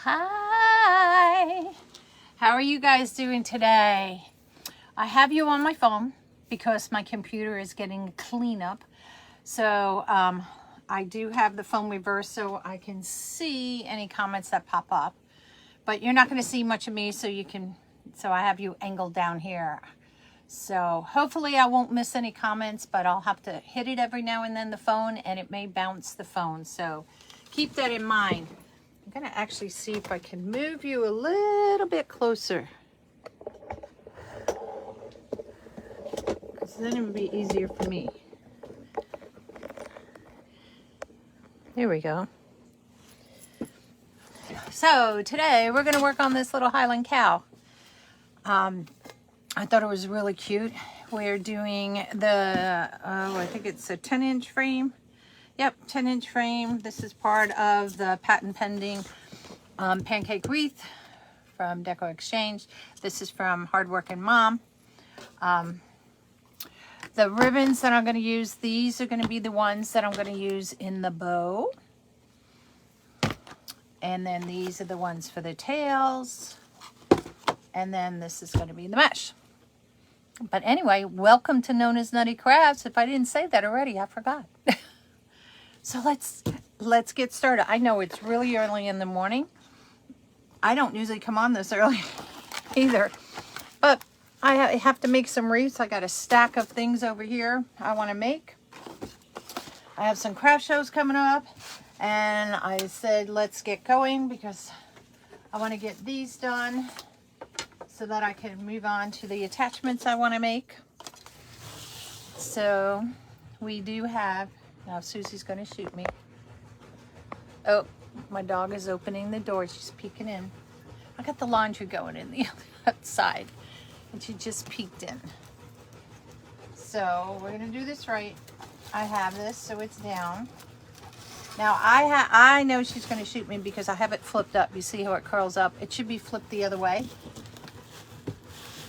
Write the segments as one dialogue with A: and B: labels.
A: Hi, how are you guys doing today? I have you on my phone because my computer is getting a cleanup. So I do have the phone reversed so I can see any comments that pop up. But you're not going to see much of me, so I have you angled down here. So hopefully I won't miss any comments, but I'll have to hit it every now and then, the phone, and it may bounce the phone. So keep that in mind. I'm going to actually see if I can move you a little bit closer, because then it would be easier for me. There we go. So today we're going to work on this little Highland cow. I thought it was really cute. We're doing the, I think it's a 10-inch frame. Yep, 10-inch frame. This is part of the patent pending pancake wreath from Deco Exchange. This is from Hardworking Mom. The ribbons that I'm going to use, these are going to be the ones that I'm going to use in the bow. And then these are the ones for the tails. And then this is going to be the mesh. But anyway, welcome to Nona's Nutty Crafts. If I didn't say that already, I forgot. So let's get started. I know it's really early in the morning. I don't usually come on this early either. But I have to make some wreaths. I got a stack of things over here I want to make. I have some craft shows coming up. And I said, let's get going because I want to get these done so that I can move on to the attachments I want to make. So we do have, now Susie's going to shoot me. Oh, my dog is opening the door. She's peeking in. I got the laundry going in the other side and she just peeked in. So we're going to do this right. I have this so it's down. Now I know she's going to shoot me because I have it flipped up. You see how it curls up? It should be flipped the other way.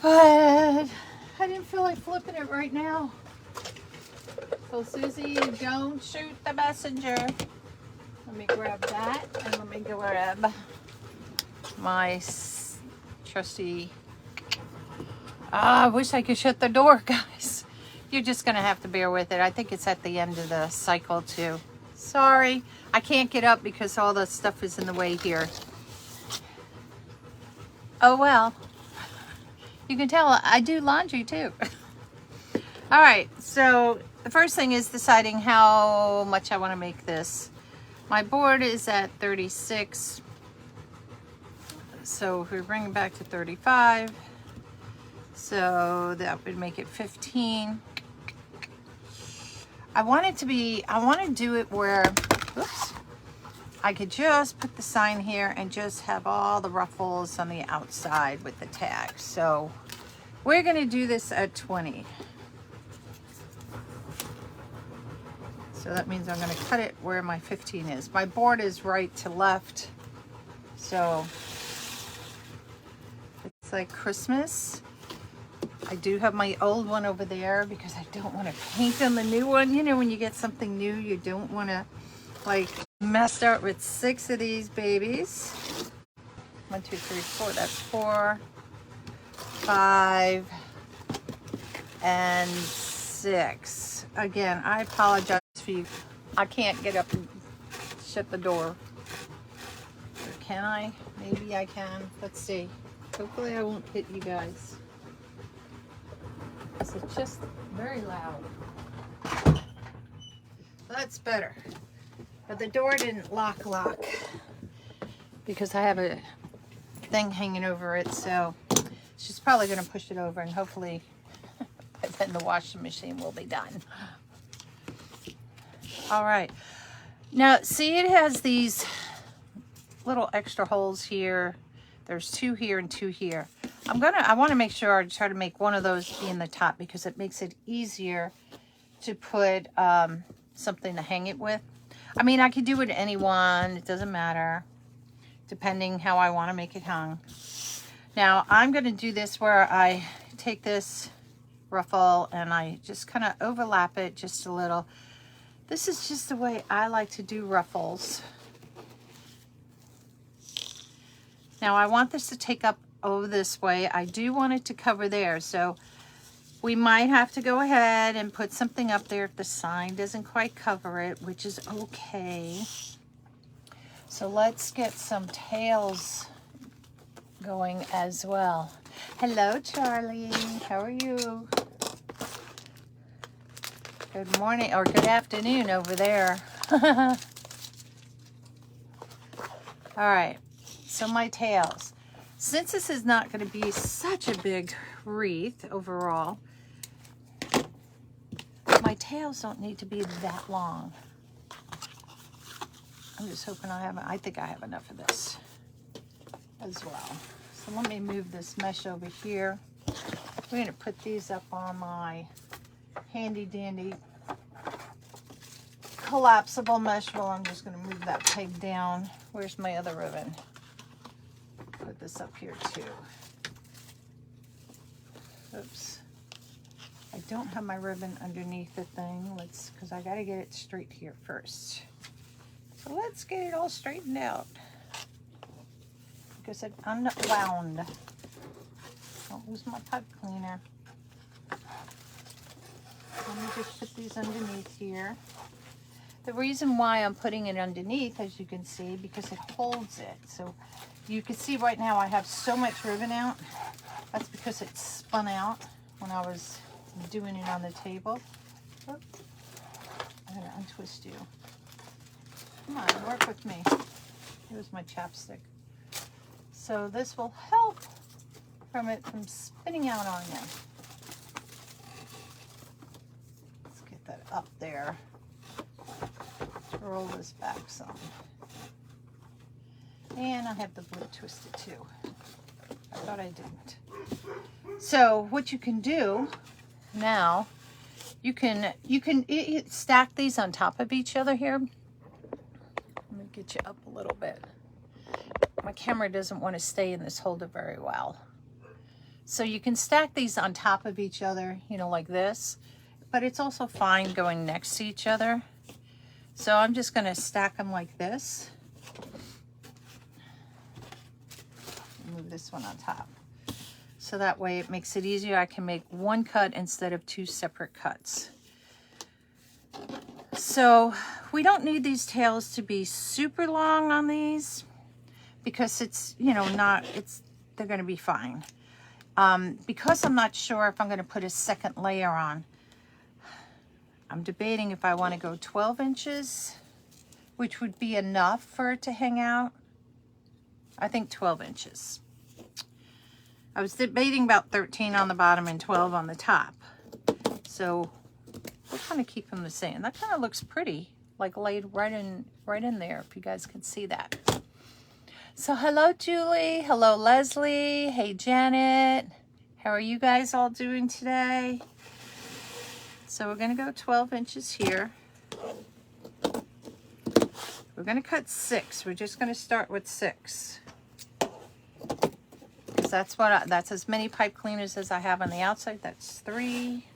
A: But I didn't feel like flipping it right now. So Susie, don't shoot the messenger. Let me grab that and let me grab my trusty. I wish I could shut the door, guys. You're just going to have to bear with it. I think it's at the end of the cycle too. Sorry, I can't get up because all the stuff is in the way here. Oh well. You can tell I do laundry too. All right, so the first thing is deciding how much I want to make this. My board is at 36. So if we bring it back to 35, so that would make it 15. I want to do it where, oops, I could just put the sign here and just have all the ruffles on the outside with the tag. So we're going to do this at 20. So that means I'm going to cut it where my 15 is. My board is right to left. So it's like Christmas. I do have my old one over there because I don't want to paint on the new one. You know, when you get something new, you don't want to like mess up with 6 of these babies. 1, 2, 3, 4. That's 4, 5, and 6. Again, I apologize for you. I can't get up and shut the door. Or can I? Maybe I can. Let's see. Hopefully I won't hit you guys. It's just very loud. That's better. But the door didn't lock because I have a thing hanging over it, so she's probably going to push it over and hopefully by then the washing machine will be done. All right. Now, see, it has these little extra holes here. There's 2 here and 2 here. I want to make sure I try to make one of those be in the top because it makes it easier to put something to hang it with. I mean, I could do it any one. It doesn't matter, depending how I want to make it hung. Now, I'm going to do this where I take this ruffle and I just kind of overlap it just a little. This is just the way I like to do ruffles. Now I want this to take up over this way. I do want it to cover there, so we might have to go ahead and put something up there if the sign doesn't quite cover it, which is okay. So let's get some tails going as well. Hello, Charlie. How are you? Good morning or good afternoon over there. All right, so my tails. Since this is not going to be such a big wreath overall, my tails don't need to be that long. I'm just hoping I think I have enough of this as well. So let me move this mesh over here. We're going to put these up on my handy dandy collapsible mesh. Well, I'm just going to move that peg down. Where's my other ribbon? Put this up here too. Oops. I don't have my ribbon underneath the thing. Because I got to get it straight here first. So let's get it all straightened out. Because it unwound. Don't lose my pipe cleaner. Let me just put these underneath here. The reason why I'm putting it underneath, as you can see, because it holds it. So you can see right now I have so much ribbon out. That's because it spun out when I was doing it on the table. Oh, I'm going to untwist you. Come on, work with me. Here's my chapstick. So this will help from it from spinning out on you. Let's get that up there. Roll this back some. And I have the blue twisted too. I thought I didn't. So what you can do now, you can stack these on top of each other here. Let me get you up a little bit. My camera doesn't want to stay in this holder very well. So you can stack these on top of each other, you know, like this, but it's also fine going next to each other. So I'm just going to stack them like this. Move this one on top. So that way it makes it easier. I can make one cut instead of two separate cuts. So we don't need these tails to be super long on these because it's, you know, they're going to be fine. Because I'm not sure if I'm going to put a second layer on, I'm debating if I want to go 12 inches, which would be enough for it to hang out. I think 12 inches. I was debating about 13 on the bottom and 12 on the top. So we'll kind of keep them the same. That kind of looks pretty, like laid right in there, if you guys can see that. So hello, Julie. Hello, Leslie. Hey, Janet. How are you guys all doing today? So we're going to go 12 inches here. We're going to cut 6. We're just going to start with 6. Because that's as many pipe cleaners as I have on the outside. That's 3.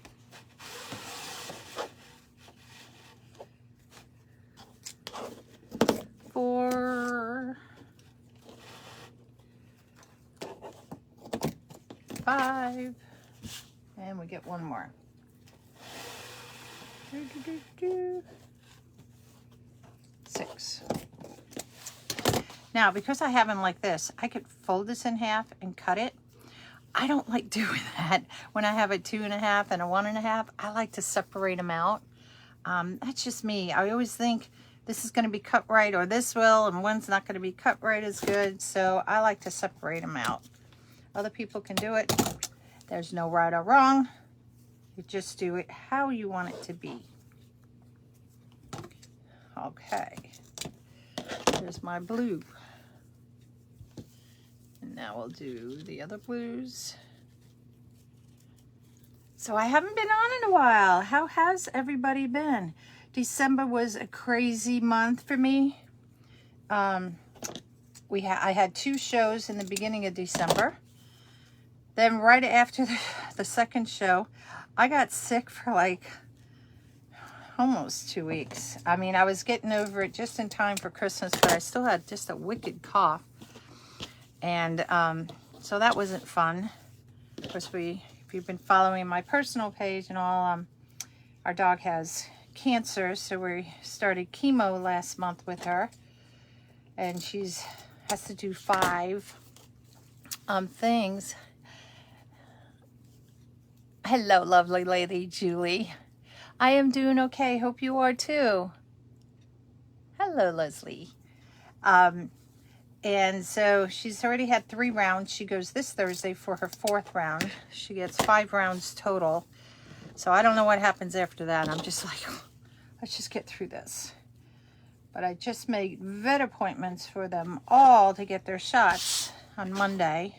A: 4. 5. And we get one more. 6. Now, because I have them like this, I could fold this in half and cut it. I don't like doing that. When I have a 2.5 and a 1.5, I like to separate them out. That's just me. I always think this is going to be cut right, or this will, and one's not going to be cut right as good. So I like to separate them out. Other people can do it. There's no right or wrong. You just do it how you want it to be. Okay. There's my blue. And now we'll do the other blues. So I haven't been on in a while. How has everybody been? December was a crazy month for me. I had 2 shows in the beginning of December. Then right after the second show, I got sick for like almost 2 weeks. I mean, I was getting over it just in time for Christmas, but I still had just a wicked cough. And so that wasn't fun. Of course, if you've been following my personal page and all, our dog has cancer, so we started chemo last month with her, and has to do 5 things. Hello, lovely lady Julie. I am doing okay. Hope you are too. Hello, Leslie. And so she's already had 3 rounds. She goes this Thursday for her 4th round. She gets 5 rounds total. So I don't know what happens after that. I'm just like, let's just get through this. But I just made vet appointments for them all to get their shots on Monday.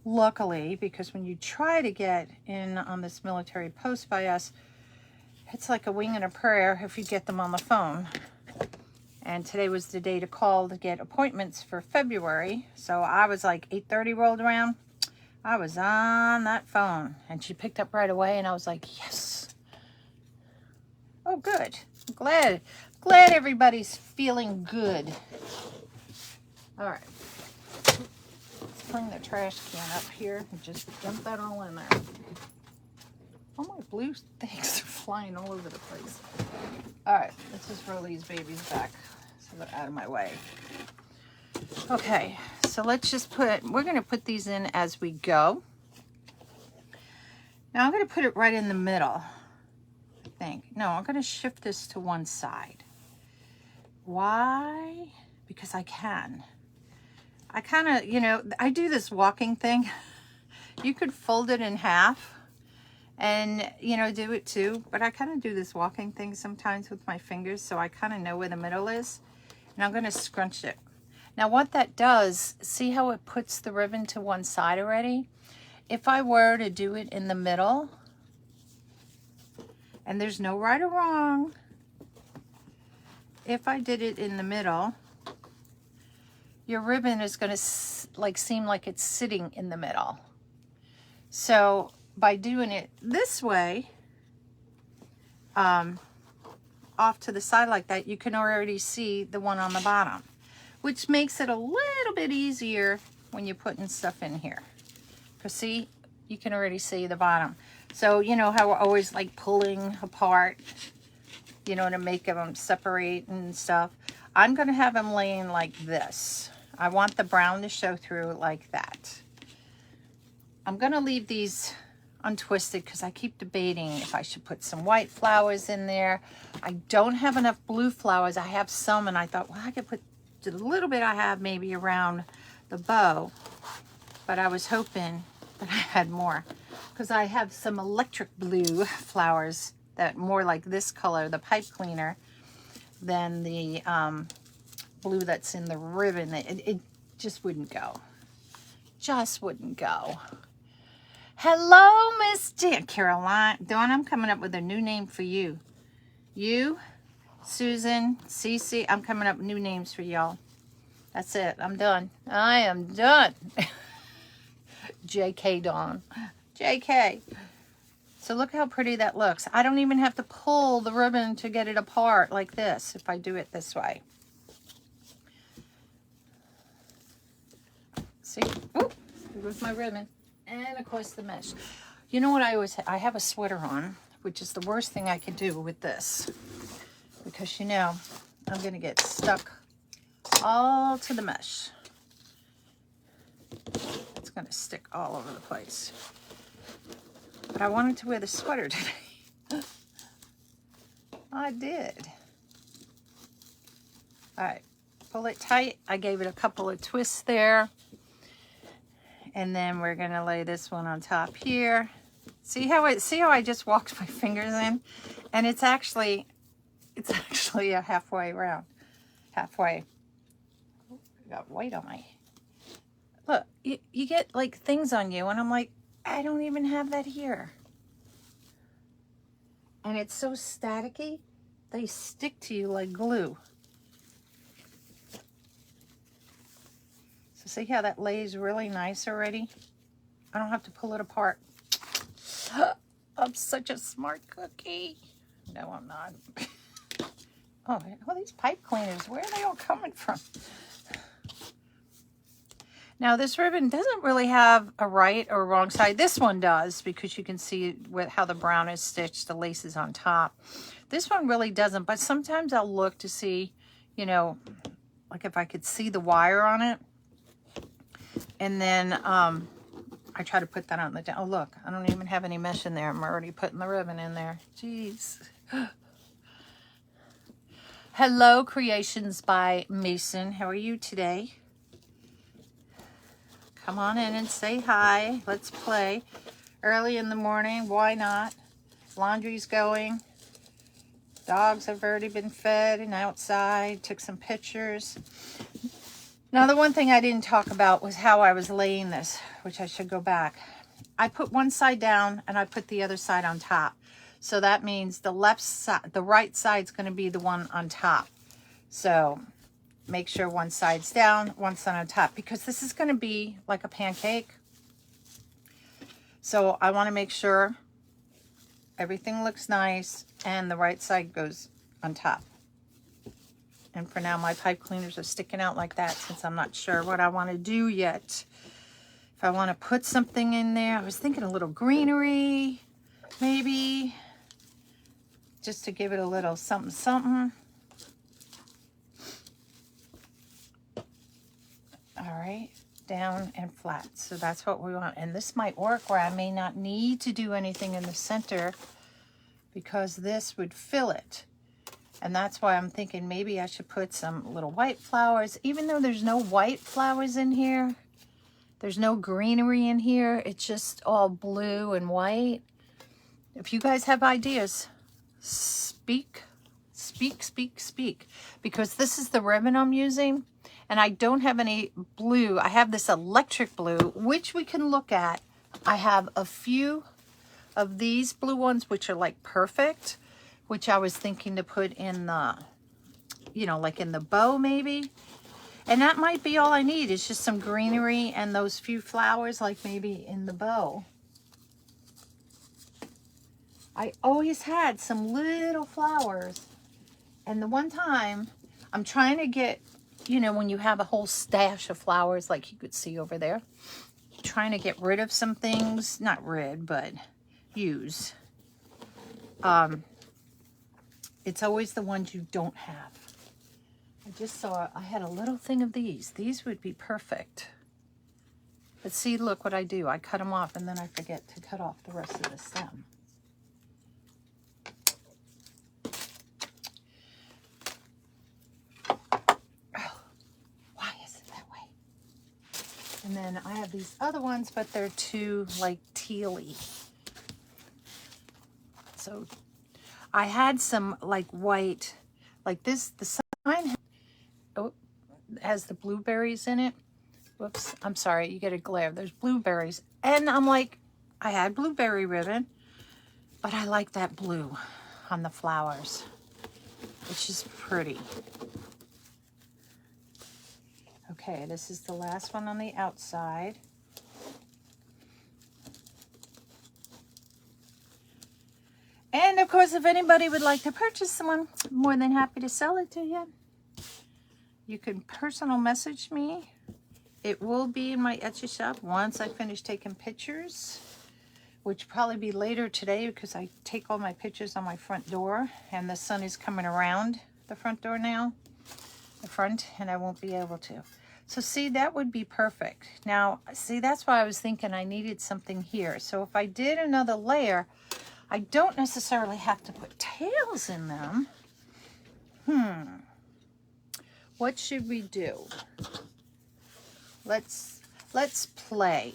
A: Luckily, because when you try to get in on this military post by us, it's like a wing and a prayer if you get them on the phone. And today was the day to call to get appointments for February. So I was like 8:30 rolled around. I was on that phone. And she picked up right away. And I was like, yes. Oh, good. I'm glad everybody's feeling good. All right. Let's bring the trash can up here and just dump that all in there. All my blue things are flying all over the place. All right, let's just roll these babies back so they're out of my way. Okay, so let's just we're going to put these in as we go. Now I'm going to put it right in the middle, I think. No, I'm going to shift this to one side. Why? Because I can. I kind of, I do this walking thing. You could fold it in half and, do it too. But I kind of do this walking thing sometimes with my fingers, so I kind of know where the middle is. And I'm going to scrunch it. Now what that does, see how it puts the ribbon to one side already? If I were to do it in the middle, and there's no right or wrong, if I did it in the middle, your ribbon is going to seem like it's sitting in the middle. So by doing it this way, off to the side like that, you can already see the one on the bottom, which makes it a little bit easier when you're putting stuff in here. Because see, you can already see the bottom. So you know how we're always like pulling apart, to make them separate and stuff. I'm going to have them laying like this. I want the brown to show through like that. I'm going to leave these untwisted because I keep debating if I should put some white flowers in there. I don't have enough blue flowers. I have some, and I thought, well, I could put a little bit I have maybe around the bow. But I was hoping that I had more because I have some electric blue flowers that more like this color, the pipe cleaner, than the blue that's in the ribbon. It just wouldn't go. Just wouldn't go. Hello, Miss Carolynne. Dawn, I'm coming up with a new name for you. You, Susan, Cece, I'm coming up with new names for y'all. That's it. I'm done. I am done. JK, Dawn. JK. So look how pretty that looks. I don't even have to pull the ribbon to get it apart like this if I do it this way. See? Oh, there goes my ribbon. And of course the mesh. You know what I have a sweater on, which is the worst thing I could do with this. Because I'm going to get stuck all to the mesh. It's going to stick all over the place. But I wanted to wear the sweater today. I did. All right, pull it tight. I gave it a couple of twists there. And then we're gonna lay this one on top here. See how I just walked my fingers in? And it's actually a halfway round. Halfway. I got white on my... Look, you get like things on you and I'm like, I don't even have that here. And it's so staticky, they stick to you like glue. So see how that lays really nice already? I don't have to pull it apart. I'm such a smart cookie. No, I'm not. Oh, these pipe cleaners, where are they all coming from? Now this ribbon doesn't really have a right or wrong side. This one does, because you can see with how the brown is stitched, the lace is on top. This one really doesn't, but sometimes I'll look to see, you know, like if I could see the wire on it. And then I try to put that on the down. Oh, look, I don't even have any mesh in there. I'm already putting the ribbon in there. Jeez. Hello, Creations by Mason. How are you today? Come on in and say hi. Let's play. Early in the morning, why not? Laundry's going. Dogs have already been fed and outside. Took some pictures. Now, the one thing I didn't talk about was how I was laying this, which I should go back. I put one side down and I put the other side on top. So that means the left side, the right side's going to be the one on top. So make sure one side's down, one side on top, because this is going to be like a pancake. So I want to make sure everything looks nice and the right side goes on top. And for now, my pipe cleaners are sticking out like that since I'm not sure what I want to do yet. If I want to put something in there, I was thinking a little greenery, maybe, just to give it a little something, something. All right, down and flat. So that's what we want. And this might work where I may not need to do anything in the center because this would fill it. And that's why I'm thinking maybe I should put some little white flowers, even though there's no white flowers in here. There's no greenery in here. It's just all blue and white. If you guys have ideas, speak, speak, speak, speak. Because this is the ribbon I'm using. And I don't have any blue. I have this electric blue, which we can look at. I have a few of these blue ones, which are like perfect, which I was thinking to put in the, you know, like in the bow maybe. And that might be all I need, is just some greenery and those few flowers, like maybe in the bow. I always had some little flowers. And the one time I'm trying to get, you know, when you have a whole stash of flowers, like you could see over there, trying to get rid of some things, not rid, but use. It's always the ones you don't have. I just saw, I had a little thing of these. These would be perfect. But see, look what I do. I cut them off and then I forget to cut off the rest of the stem. Oh, why is it that way? And then I have these other ones, but they're too like tealy. So I had some like white, like this, the sign has the blueberries in it. Whoops, I'm sorry, you get a glare. There's blueberries. And I'm like, I had blueberry ribbon, but I like that blue on the flowers. It's just pretty. Okay, this is the last one on the outside. And of course, if anybody would like to purchase someone, I'm more than happy to sell it to you. You can personal message me. It will be in my Etsy shop once I finish taking pictures, which will probably be later today because I take all my pictures on my front door and the sun is coming around the front door now, the front, and I won't be able to. So see, that would be perfect. Now, see, that's why I was thinking I needed something here. So if I did another layer, I don't necessarily have to put tails in them. What should we do? Let's play.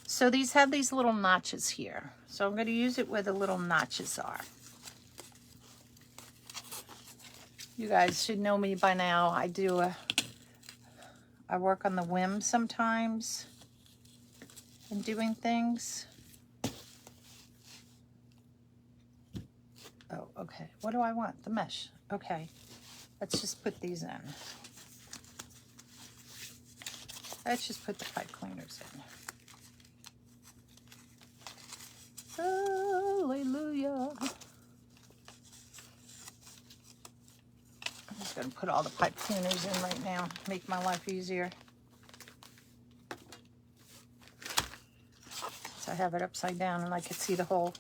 A: So these have these little notches here. So I'm going to use it where the little notches are. You guys should know me by now. I work on the whim sometimes in doing things. Oh, okay. What do I want? The mesh. Okay. Let's just put these in. Let's just put the pipe cleaners in. Hallelujah. I'm just going to put all the pipe cleaners in right now. Make my life easier. I have it upside down and I could see the hole.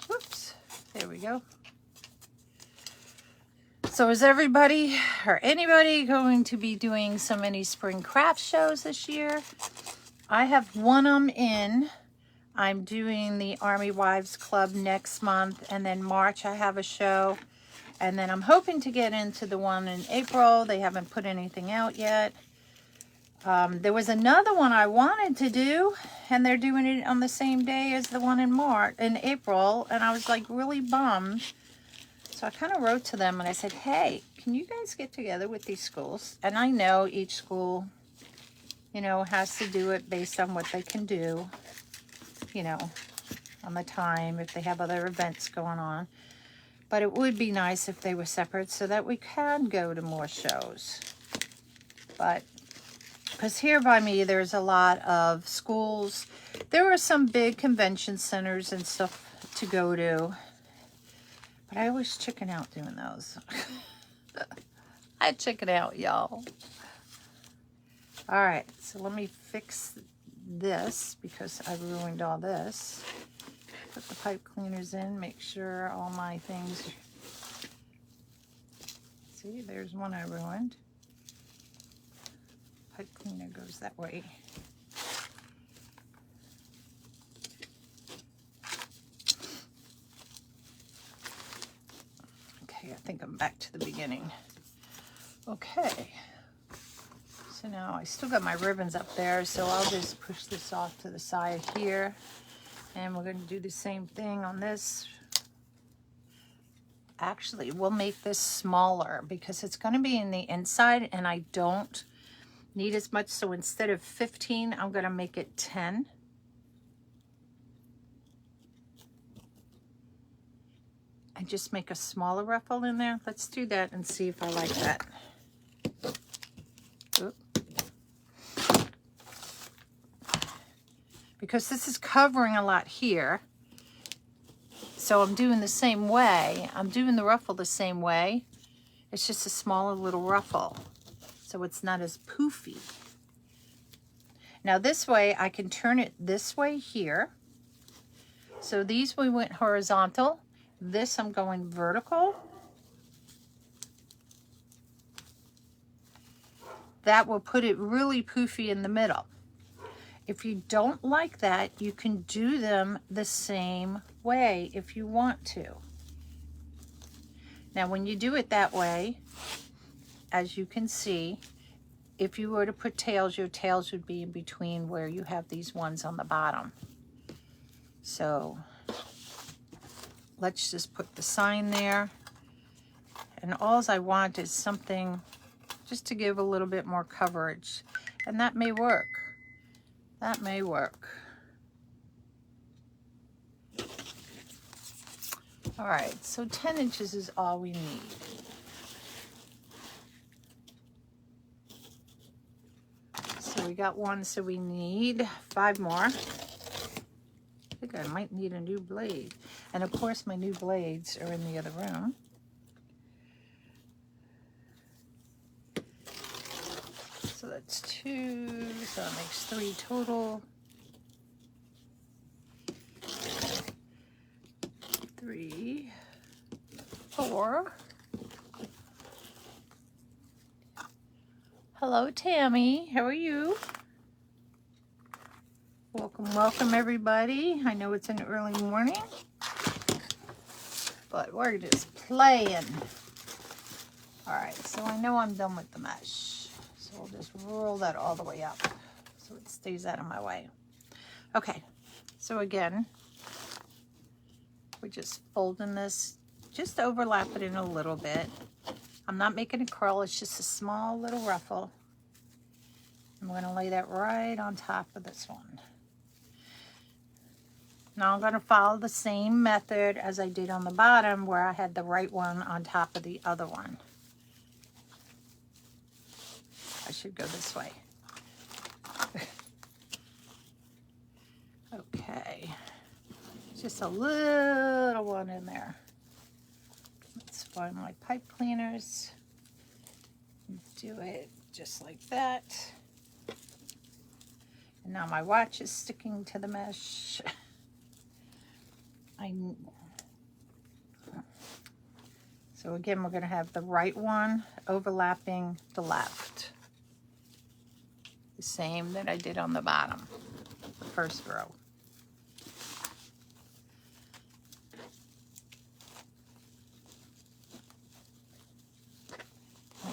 A: Whoops. There we go. So is everybody or anybody going to be doing so many spring craft shows this year? I have one of them in. I'm doing the Army Wives Club next month, and then March I have a show, and then I'm hoping to get into the one in April. They haven't put anything out yet. There was another one I wanted to do, and they're doing it on the same day as the one in April, and I was like really bummed. So I kind of wrote to them and I said, hey, can you guys get together with these schools? And I know each school, you know, has to do it based on what they can do, you know, on the time, if they have other events going on. But it would be nice if they were separate so that we can go to more shows. But, because here by me, there's a lot of schools. There are some big convention centers and stuff to go to. But I always chicken out doing those. I chicken out, y'all. All right, so let me fix this because I ruined all this. Put the pipe cleaners in, make sure all my things. See, there's one I ruined. Pipe cleaner goes that way. Okay, I think I'm back to the beginning. Okay. So now I still got my ribbons up there, so I'll just push this off to the side here. And we're going to do the same thing on this. Actually, we'll make this smaller because it's going to be in the inside and I don't need as much. So instead of 15, I'm going to make it 10. And just make a smaller ruffle in there. Let's do that and see if I like that. Oop. Because this is covering a lot here. So I'm doing the same way. I'm doing the ruffle the same way. It's just a smaller little ruffle. So it's not as poofy. Now this way I can turn it this way here. So these we went horizontal. This I'm going vertical. That will put it really poofy in the middle. If you don't like that, you can do them the same way if you want to. Now, when you do it that way, as you can see, if you were to put tails, your tails would be in between where you have these ones on the bottom. So let's just put the sign there. And all I want is something just to give a little bit more coverage. And that may work. That may work. All right, so 10 inches is all we need. So we got one, so we need 5 more. I think I might need a new blade. And of course my new blades are in the other room. So that's 2, so that makes 3 total. 3, 4. Hello, Tammy. How are you? Welcome, welcome, everybody. I know it's an early morning, but we're just playing. All right, so I know I'm done with the mesh. So we'll just roll that all the way up so it stays out of my way. Okay, so again, we're just folding this, just overlap it in a little bit. I'm not making a curl, it's just a small little ruffle. I'm going to lay that right on top of this one. Now I'm going to follow the same method as I did on the bottom where I had the right one on top of the other one. I should go this way. Okay. Just a little one in there. Let's find my pipe cleaners. Do it just like that. And now my watch is sticking to the mesh. So again, we're going to have the right one overlapping the left. The same that I did on the bottom, the first row.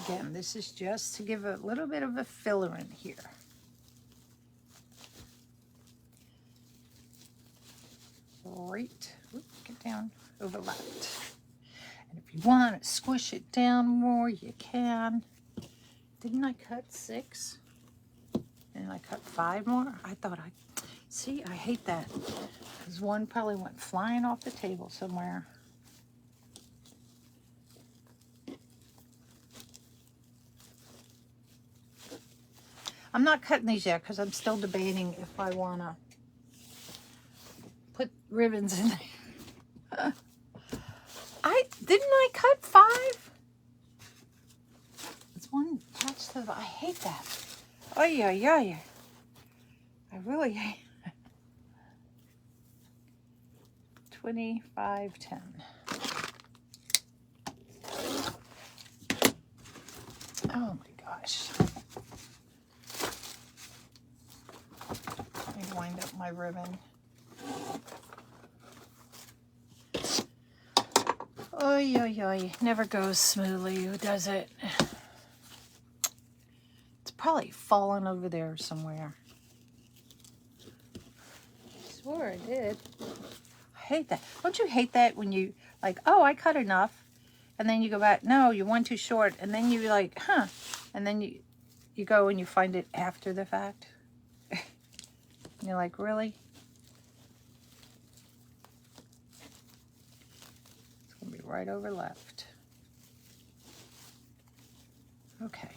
A: Again, this is just to give a little bit of a filler in here. Right, get down, overlapped. And if you want to squish it down more, you can. Didn't I cut 6? And I cut 5 more? I thought see, I hate that. Because one probably went flying off the table somewhere. I'm not cutting these yet because I'm still debating if I want to put ribbons in there. Didn't I cut 5? It's one attached to the, I hate that. Oh yeah, yeah. I really hate 25, 10. Oh my gosh. Let me wind up my ribbon. Oy, oy, oy. Never goes smoothly, does it? It's probably fallen over there somewhere. I swore I did. I hate that. Don't you hate that when you, like, oh, I cut enough. And then you go back, no, you went too short. And then you're like, huh. And then you go and you find it after the fact. And you're like, really? Be right over left. Okay.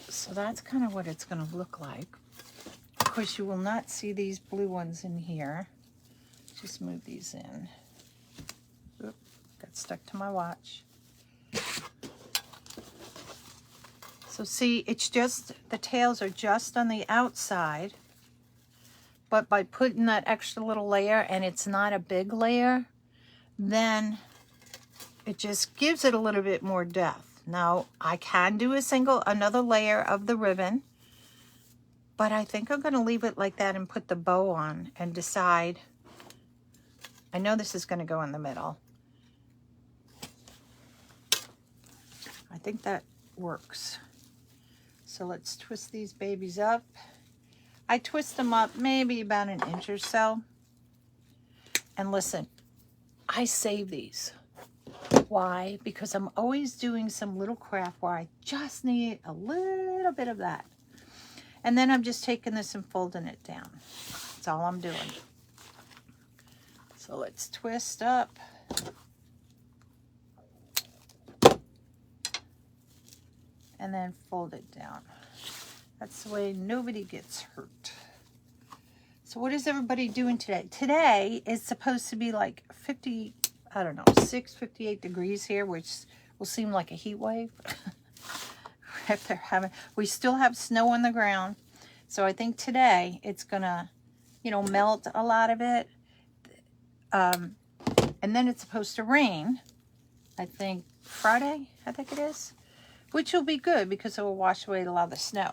A: So that's kind of what it's going to look like. Of course, you will not see these blue ones in here. Just move these in. Oop, got stuck to my watch. So see, it's just, the tails are just on the outside. But by putting that extra little layer, and it's not a big layer, then it just gives it a little bit more depth. Now, I can do another layer of the ribbon, but I think I'm going to leave it like that and put the bow on and decide. I know this is going to go in the middle. I think that works. So let's twist these babies up. I twist them up maybe about an inch or so. And listen, I save these. Why? Because I'm always doing some little craft where I just need a little bit of that. And then I'm just taking this and folding it down. That's all I'm doing. So let's twist up. And then fold it down. That's the way nobody gets hurt. So what is everybody doing today? Today is supposed to be like 50, I don't know, 58 degrees here, which will seem like a heat wave. We still have snow on the ground. So I think today it's gonna, melt a lot of it. And then it's supposed to rain, I think Friday, I think it is. Which will be good because it will wash away a lot of the snow.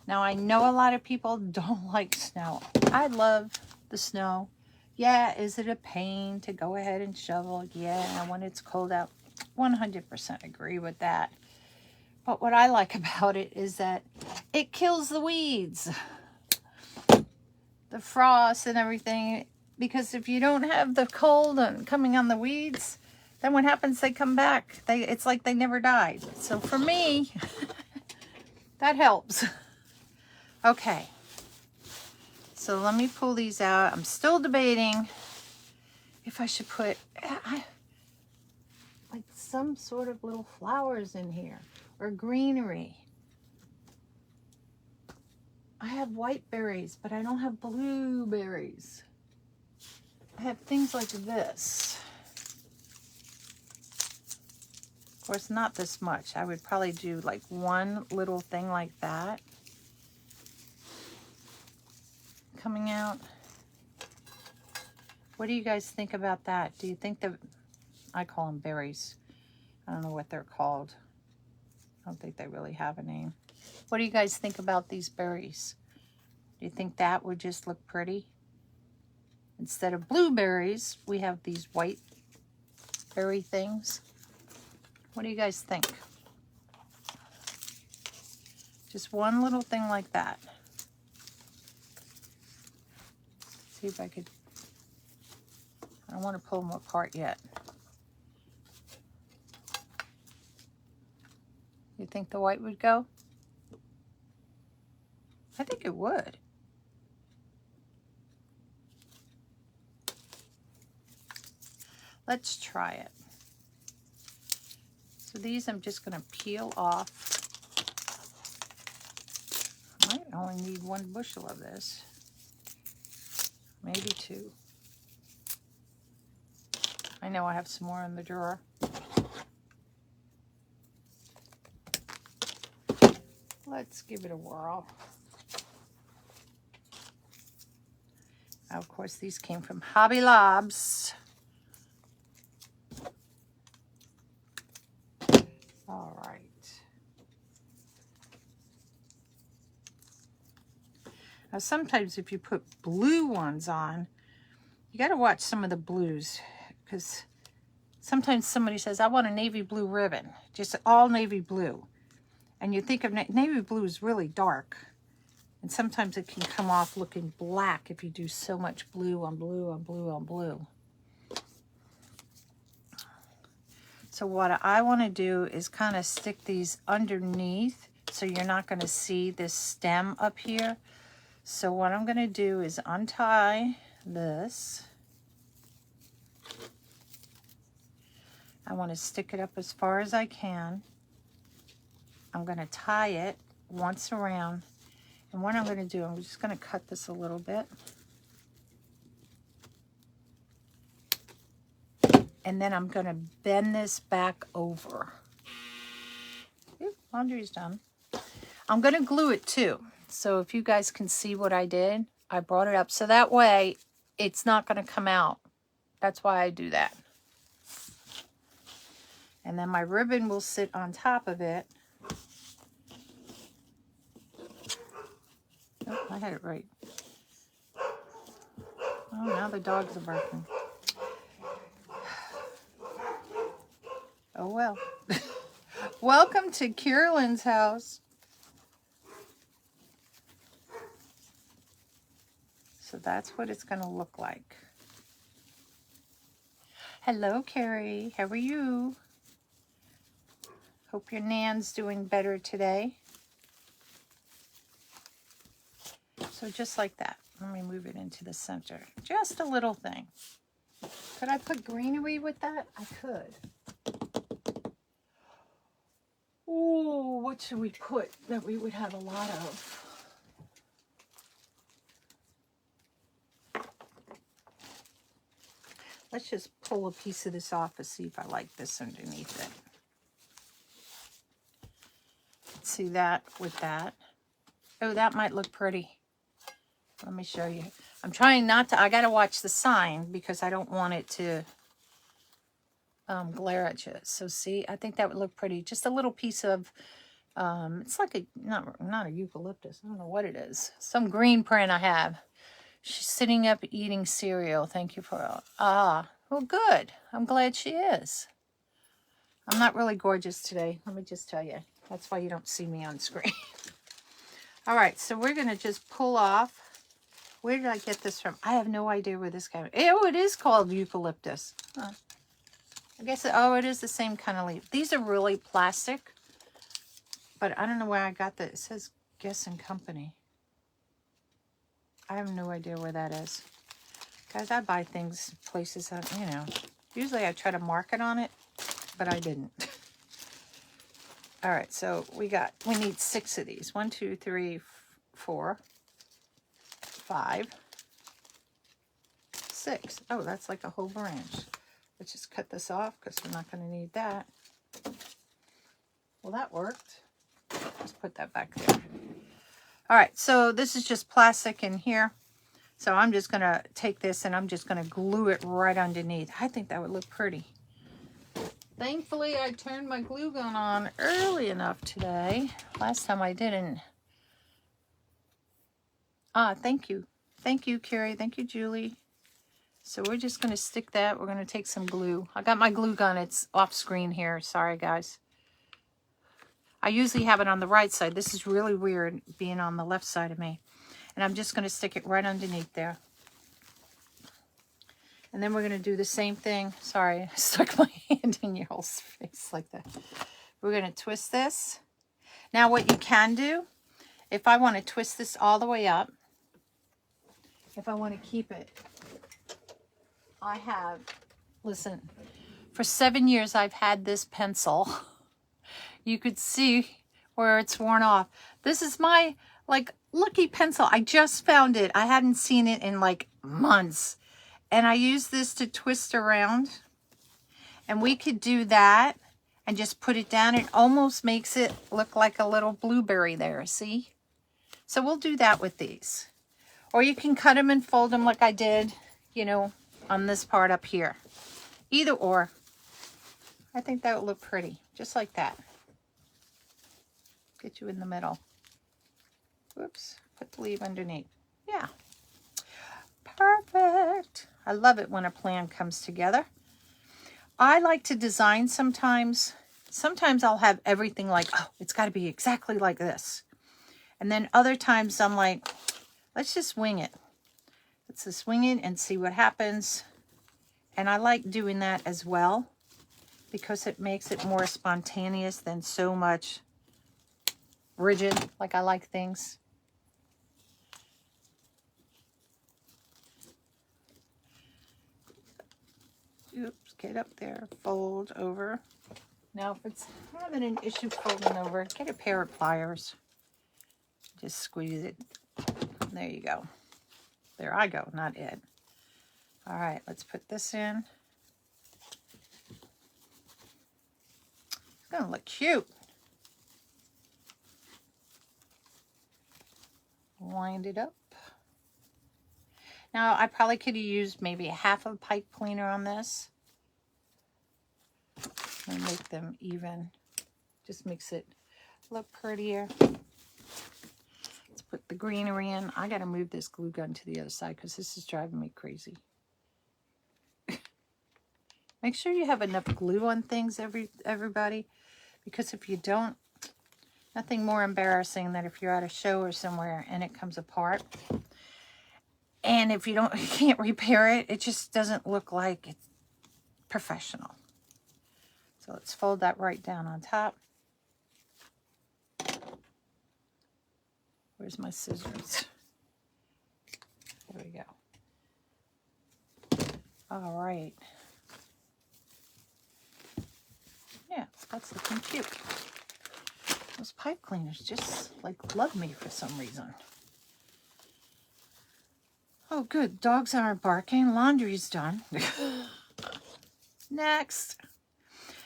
A: Now, I know a lot of people don't like snow. I love the snow. Yeah, is it a pain to go ahead and shovel? Yeah, when it's cold out. 100% agree with that. But what I like about it is that it kills the weeds. The frost and everything. Because if you don't have the cold and coming on the weeds, then what happens? They come back. It's like they never died. So for me, that helps. Okay. So let me pull these out. I'm still debating if I should put like some sort of little flowers in here or greenery. I have white berries, but I don't have blueberries. I have things like this. Of course, not this much. I would probably do like one little thing like that coming out. What do you guys think about that? Do you think that, I call them berries. I don't know what they're called. I don't think they really have a name. What do you guys think about these berries? Do you think that would just look pretty? Instead of blueberries, we have these white berry things. What do you guys think? Just one little thing like that. See if I could, I don't want to pull them apart yet. You think the white would go? I think it would. Let's try it. So these I'm just going to peel off. I might only need 1 bushel of this. Maybe 2. I know I have some more in the drawer. Let's give it a whirl. Now, of course, these came from Hobby Lobs. All right. Now, sometimes if you put blue ones on, you got to watch some of the blues, because sometimes somebody says, I want a navy blue ribbon, just all navy blue. And you think of navy blue is really dark. And sometimes it can come off looking black if you do so much blue on blue on blue on blue. So what I want to do is kind of stick these underneath so you're not going to see this stem up here. So what I'm going to do is untie this. I want to stick it up as far as I can. I'm going to tie it once around. And what I'm going to do, I'm just going to cut this a little bit. And then I'm going to bend this back over. Oop, laundry's done. I'm going to glue it too. So if you guys can see what I did, I brought it up. So that way, it's not going to come out. That's why I do that. And then my ribbon will sit on top of it. Oh, I had it right. Oh, now the dogs are barking. Oh, well. Welcome to Carolynne's house. So that's what it's going to look like. Hello, Carrie. How are you? Hope your Nan's doing better today. So just like that. Let me move it into the center. Just a little thing. Could I put greenery with that? I could. Ooh, what should we put that we would have a lot of? Let's just pull a piece of this off and see if I like this underneath it. See that with that? Oh, that might look pretty. Let me show you. I'm trying not to, I got to watch the sign because I don't want it to glare at you. So see, I think that would look pretty. Just a little piece of, it's like a, not a eucalyptus. I don't know what it is. Some green print I have. She's sitting up eating cereal. Thank you for, well, good. I'm glad she is. I'm not really gorgeous today. Let me just tell you. That's why you don't see me on screen. All right, so we're going to just pull off. Where did I get this from? I have no idea where this came from. Oh, it is called eucalyptus. Huh. I guess, oh, it is the same kind of leaf. These are really plastic, but I don't know where I got that. It says Guess and Company. I have no idea where that is. Guys, I buy things places that, you know, usually I try to mark it on it, but I didn't. All right, so we need 6 of these. 1, 2, 3, 4, 5, 6. Oh, that's like a whole branch. Let's just cut this off because we're not going to need that. Well, that worked. Just put that back there. All right, so this is just plastic in here. So I'm just going to take this and I'm just going to glue it right underneath. I think that would look pretty. Thankfully, I turned my glue gun on early enough today. Last time I didn't. Ah, thank you. Thank you, Carrie. Thank you, Julie. So we're just going to stick that. We're going to take some glue. I got my glue gun. It's off screen here. Sorry, guys. I usually have it on the right side. This is really weird being on the left side of me. And I'm just going to stick it right underneath there. And then we're going to do the same thing. Sorry, I stuck my hand in your whole face like that. We're going to twist this. Now what you can do, if I want to twist this all the way up, if I want to keep it, I have, listen, for 7 years I've had this pencil. You could see where it's worn off. This is my, like, lucky pencil. I just found it. I hadn't seen it in, like, months. And I use this to twist around. And we could do that and just put it down. It almost makes it look like a little blueberry there, see? So we'll do that with these. Or you can cut them and fold them like I did, you know, on this part up here. Either or. I think that would look pretty, just like that. Get you in the middle. Whoops, put the leaf underneath. Yeah. Perfect. I love it when a plan comes together. I like to design sometimes. Sometimes I'll have everything like, oh, it's got to be exactly like this. And then other times I'm like, let's just wing it. Let's just wing it and see what happens. And I like doing that as well because it makes it more spontaneous than so much rigid, like I like things. Oops, get up there, fold over. Now, if it's having an issue folding over, get a pair of pliers. Just squeeze it. There you go. There I go, not it. All right, let's put this in. It's gonna look cute. Wind it up. Now, I probably could have used maybe half a pipe cleaner on this. And make them even. Just makes it look prettier. Let's put the greenery in. I gotta move this glue gun to the other side because this is driving me crazy. Make sure you have enough glue on things, everybody. Because if you don't, nothing more embarrassing than if you're at a show or somewhere and it comes apart. And if you can't repair it, it just doesn't look like it's professional. So let's fold that right down on top. Where's my scissors? There we go. All right. Yeah, that's looking cute. Those pipe cleaners just like love me for some reason. Oh, good. Dogs aren't barking. Laundry's done. Next.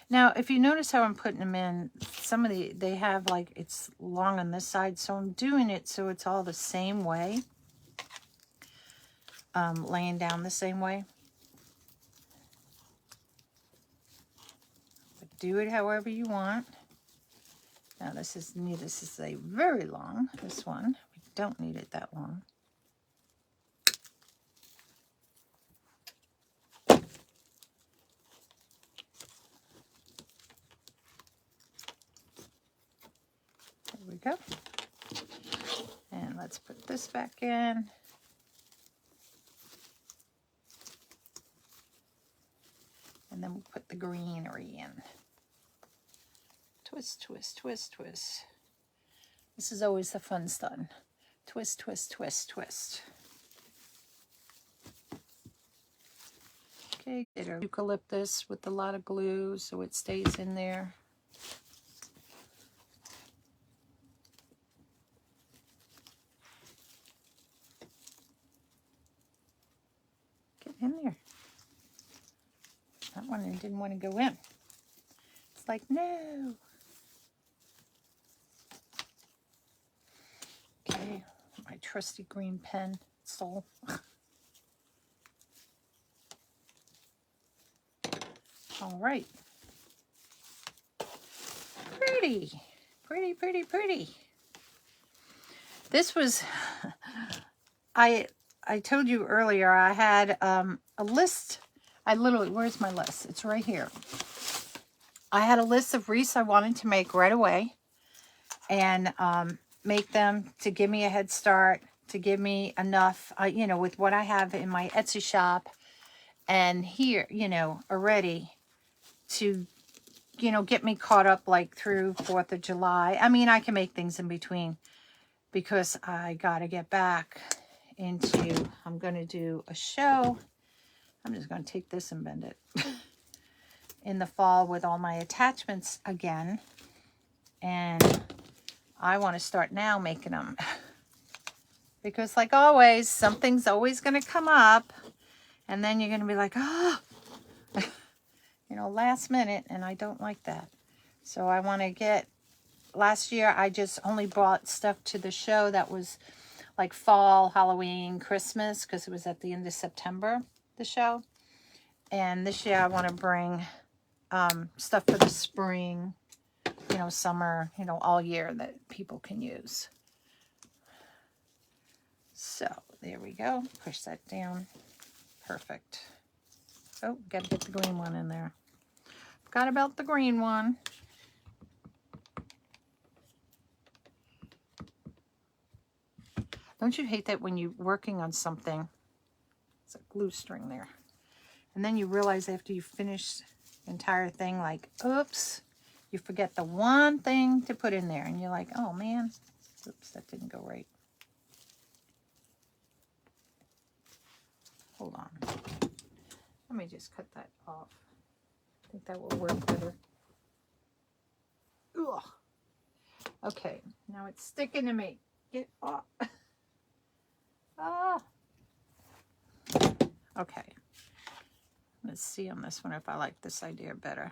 A: Now, if you notice how I'm putting them in, some of they have like, it's long on this side. So I'm doing it so it's all the same way. Laying down the same way. But do it however you want. Now, this is a very long, this one. We don't need it that long. There we go. And let's put this back in. And then we'll put the greenery in. Twist, twist, twist, twist. This is always the fun stuff. Twist, twist, twist, twist. Okay, get our eucalyptus with a lot of glue so it stays in there. Get in there. That one didn't want to go in. It's like, no. my trusty green pencil. All right. Pretty, pretty, pretty, pretty. This was, I told you earlier, I had a list. Where's my list? It's right here. I had a list of wreaths I wanted to make right away and make them to give me a head start, to give me enough, you know, with what I have in my Etsy shop and here, you know, already to, you know, get me caught up like through 4th of July. I mean, I can make things in between because I got to get back into, I'm going to do a show. I'm just going to take this and bend it in the fall with all my attachments again. And I want to start now making them because like always, something's always going to come up and then you're going to be like, oh, you know, last minute. And I don't like that. So I want to get, last year I just only brought stuff to the show that was like fall, Halloween, Christmas, because it was at the end of September, the show. And this year I want to bring stuff for the spring, you know, summer, you know, all year that people can use. So there we go. Push that down. Perfect. Oh, got to get the green one in there. Forgot about the green one. Don't you hate that when you're working on something, it's a glue string there, and then you realize after you finish the entire thing, like, oops, you forget the one thing to put in there, and you're like, oh man, oops, that didn't go right. Hold on. Let me just cut that off. I think that will work better. Ugh. Okay, now it's sticking to me. Get off. Ah. Okay. Let's see on this one if I like this idea better.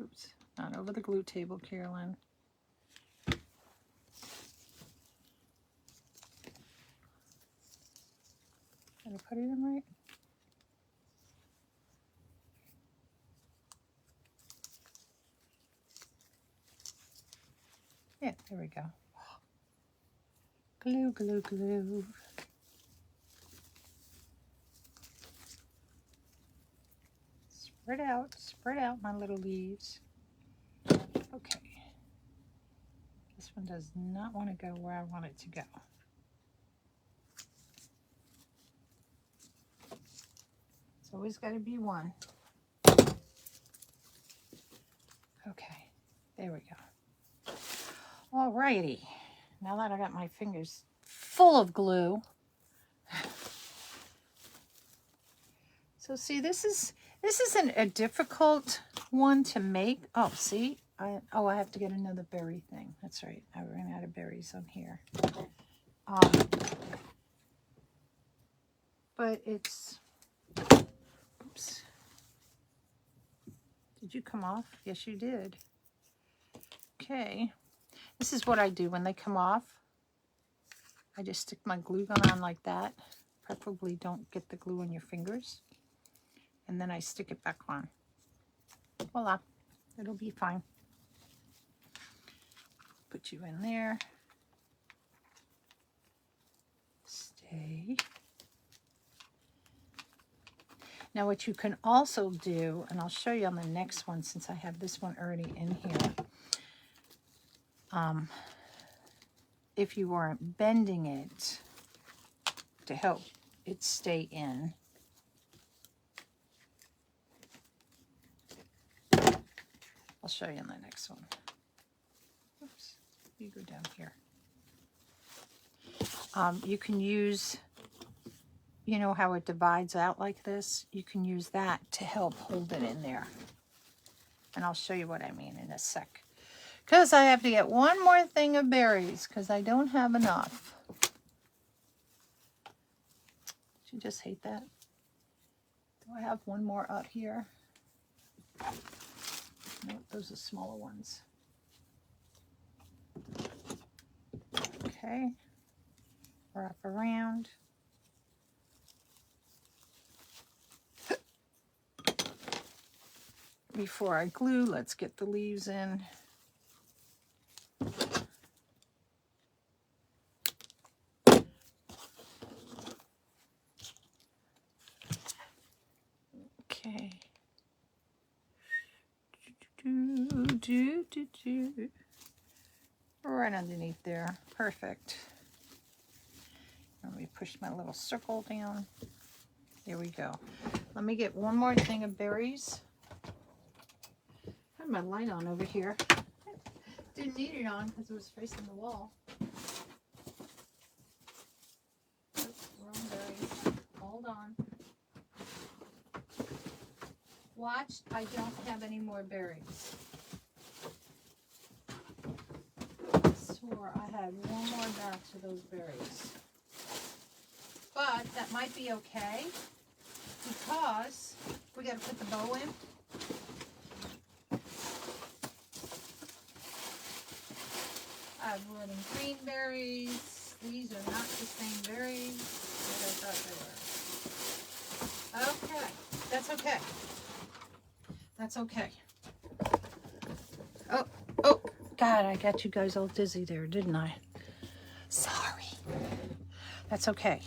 A: Oops, not over the glue table, Carolynne. Did I put it in right? Yeah, there we go. Glue, glue, glue. Spread out my little leaves. Okay. This one does not want to go where I want it to go. It's always got to be one. Okay, there we go. Alrighty. Now that I got my fingers full of glue. So see, this isn't a difficult one to make. Oh, see, I have to get another berry thing. That's right. I ran out of berries on here. But it's, oops. Did you come off? Yes, you did. Okay. This is what I do when they come off. I just stick my glue gun on like that. Preferably don't get the glue on your fingers. And then I stick it back on. Voila. It'll be fine. Put you in there. Stay. Now what you can also do, and I'll show you on the next one since I have this one already in here. If you weren't bending it to help it stay in, I'll show you in the next one. Oops, you go down here. You can use, you know how it divides out like this? You can use that to help hold it in there. And I'll show you what I mean in a sec. Because I have to get one more thing of berries because I don't have enough. Did you just hate that? Do I have one more up here? No, those are smaller ones. Okay. Okay. Wrap around. Before I glue, let's get the leaves in. Okay. Right underneath there. Perfect. Let me push my little circle down. There we go. Let me get one more thing of berries. I had my light on over here. Didn't need it on because it was facing the wall. Oops, wrong berries. Hold on. Watch, I don't have any more berries. I swore I had one more batch of those berries. But that might be okay because we got to put the bow in. I have red and green berries. These are not the same berries that I thought they were. Okay, that's okay. That's okay. Oh, God, I got you guys all dizzy there, didn't I? Sorry. That's okay.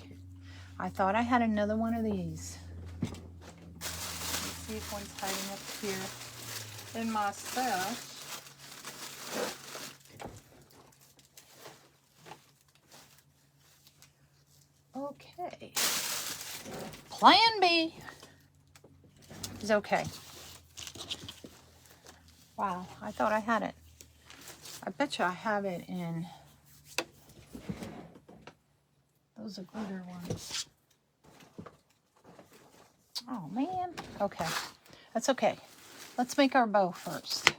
A: I thought I had another one of these. Let's see if one's hiding up here in my stash. Okay. Plan B is okay. Wow, I thought I had it. I bet you I have it in those are glitter ones. Oh man. Okay. That's okay. Let's make our bow first.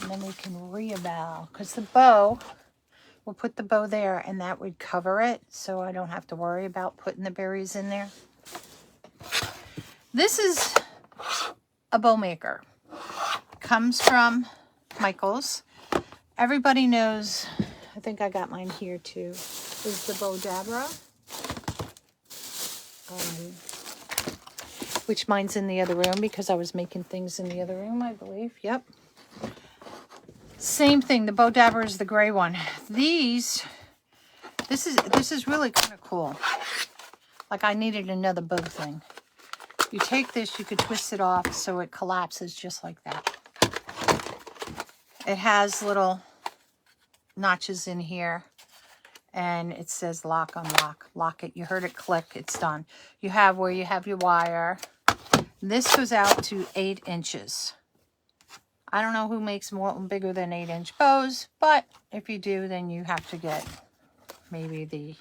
A: And then we can reebow. Because the bow, we'll put the bow there and that would cover it. So I don't have to worry about putting the berries in there. This is a bow maker. Comes from Michael's. Everybody knows, I think I got mine here too, is the bow dabra. Which mine's in the other room because I was making things in the other room, I believe. Yep. Same thing. The bow dabra is the gray one. This is really kind of cool. Like I needed another bow thing. You take this, you could twist it off so it collapses just like that. It has little notches in here. And it says lock, unlock. Lock it. You heard it click. It's done. You have where you have your wire. This goes out to 8 inches. I don't know who makes more bigger than 8-inch bows, but if you do, then you have to get maybe the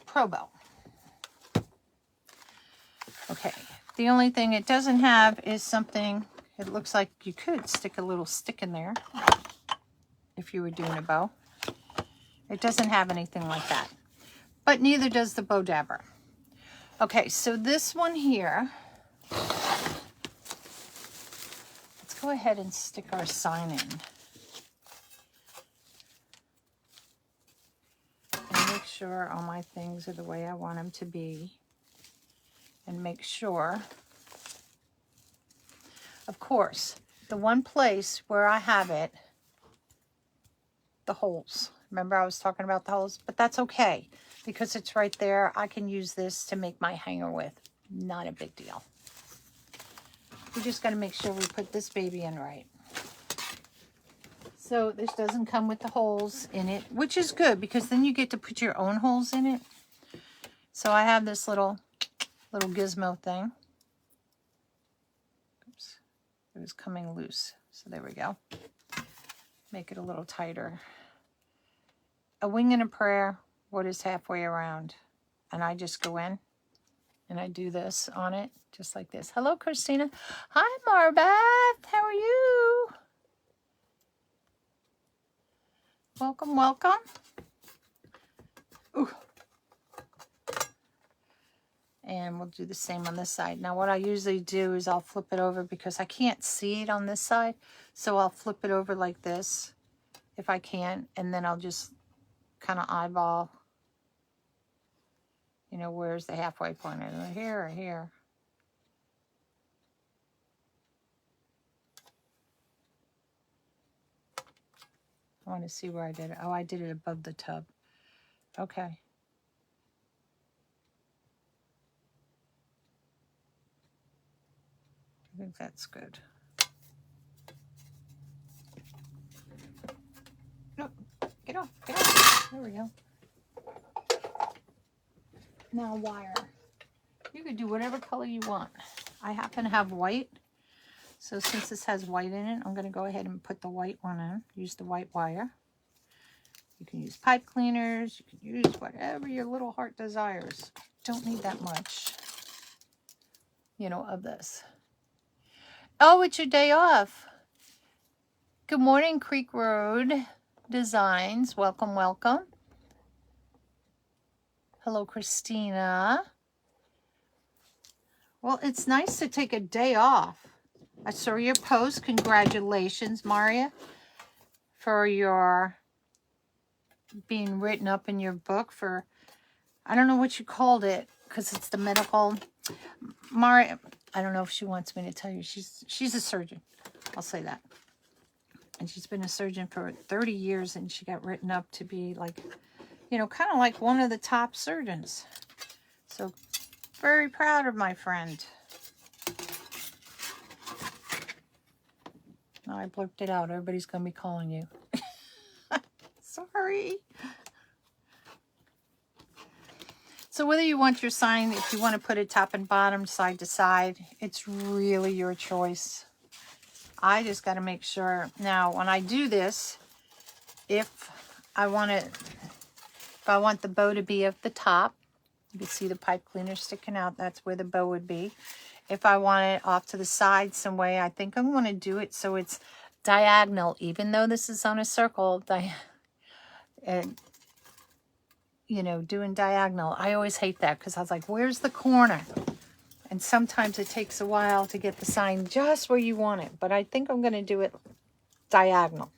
A: Pro Bow. Okay. The only thing it doesn't have is something, it looks like you could stick a little stick in there if you were doing a bow. It doesn't have anything like that. But neither does the bow dabber. Okay, so this one here, let's go ahead and stick our sign in. And make sure all my things are the way I want them to be. And make sure, of course, the one place where I have it, the holes. Remember I was talking about the holes? But that's okay because it's right there. I can use this to make my hanger with. Not a big deal. We just got to make sure we put this baby in right. So this doesn't come with the holes in it, which is good because then you get to put your own holes in it. So I have this little gizmo thing. Oops. It was coming loose. So there we go. Make it a little tighter. A wing and a prayer, what is halfway around? And I just go in and I do this on it, just like this. Hello, Christina. Hi, Marbeth. How are you? Welcome, welcome. Ooh. And we'll do the same on this side. Now, what I usually do is I'll flip it over because I can't see it on this side. So I'll flip it over like this if I can, and then I'll just kind of eyeball, you know, where's the halfway point? Is it here or here? I want to see where I did it. Oh, I did it above the tub. Okay. I think that's good. No, get off, get off. There we go. Now wire. You could do whatever color you want. I happen to have white. So since this has white in it, I'm going to go ahead and put the white one in. Use the white wire. You can use pipe cleaners. You can use whatever your little heart desires. Don't need that much, you know, of this. Oh, it's your day off. Good morning, Creek Road Designs. Welcome, welcome. Hello, Christina. Well, it's nice to take a day off. I saw your post. Congratulations, Maria, for your being written up in your book for, I don't know what you called it, because it's the medical. Maria, I don't know if she wants me to tell you. She's a surgeon. I'll say that. And she's been a surgeon for 30 years, and she got written up to be like, you know, kind of like one of the top surgeons. So very proud of my friend. No, I blurted it out. Everybody's going to be calling you. Sorry. So whether you want your sign, if you want to put it top and bottom, side to side, it's really your choice. I just got to make sure. Now, when I do this, if I want the bow to be at the top, you can see the pipe cleaner sticking out. That's where the bow would be. If I want it off to the side some way, I think I'm going to do it so it's diagonal, even though this is on a circle. And, you know, doing diagonal. I always hate that because I was like, where's the corner? And sometimes it takes a while to get the sign just where you want it. But I think I'm going to do it diagonal.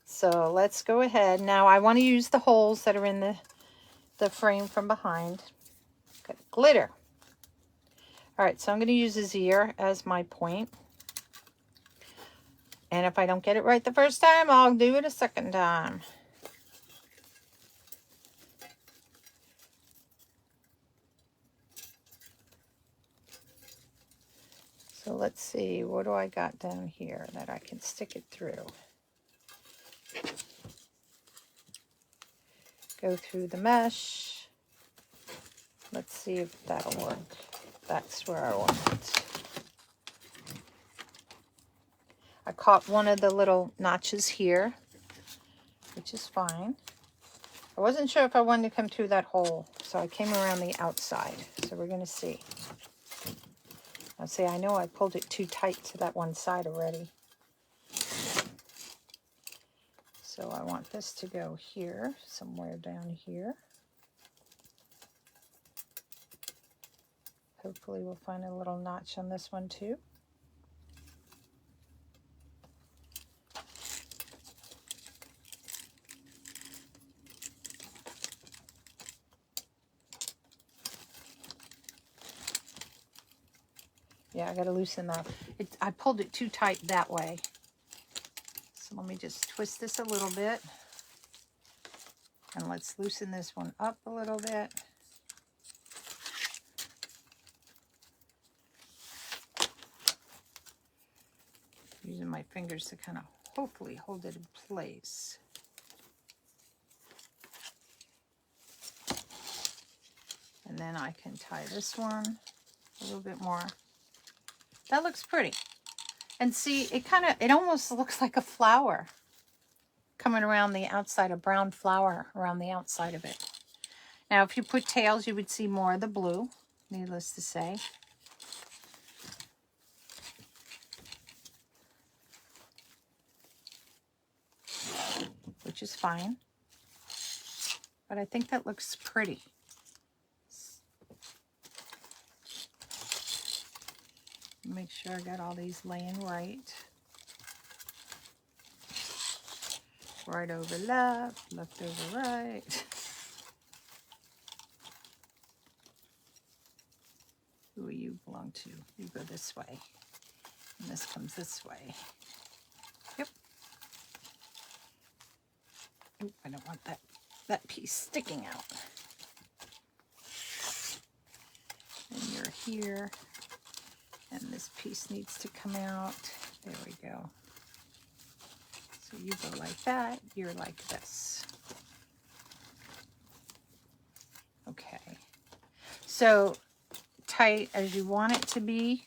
A: So let's go ahead. Now I want to use the holes that are in the frame from behind. Got glitter. All right, so I'm going to use his ear as my point. And if I don't get it right the first time, I'll do it a second time. So let's see, what do I got down here that I can stick it through? Go through the mesh. Let's see if that'll work. That's where I want it. I caught one of the little notches here, which is fine. I wasn't sure if I wanted to come through that hole, so I came around the outside. So we're going to see. Now see, I know I pulled it too tight to that one side already. So I want this to go here, somewhere down here. Hopefully we'll find a little notch on this one too. Yeah, I got to loosen that. I pulled it too tight that way. So let me just twist this a little bit. And let's loosen this one up a little bit. Using my fingers to kind of hopefully hold it in place. And then I can tie this one a little bit more. That looks pretty. And see, it almost looks like a flower coming around the outside, a brown flower around the outside of it. Now, if you put tails, you would see more of the blue, needless to say. Which is fine. But I think that looks pretty. Make sure I got all these laying right. Right over left, left over right. Who you belong to? You go this way. And this comes this way. Yep. Oop, I don't want that piece sticking out. And you're here. And this piece needs to come out. There we go. So you go like that. You're like this. Okay. So tight as you want it to be.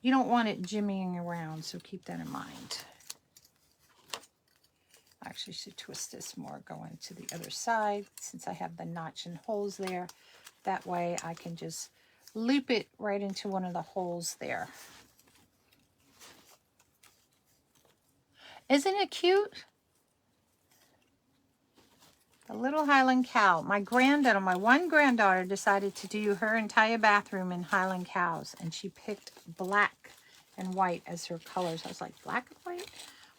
A: You don't want it jimmying around, so keep that in mind. I actually should twist this more going to the other side since I have the notch and holes there. That way I can just loop it right into one of the holes there. Isn't it cute? A little Highland cow. My granddaughter, my one granddaughter decided to do her entire bathroom in Highland cows, and she picked black and white as her colors. I was like, black and white?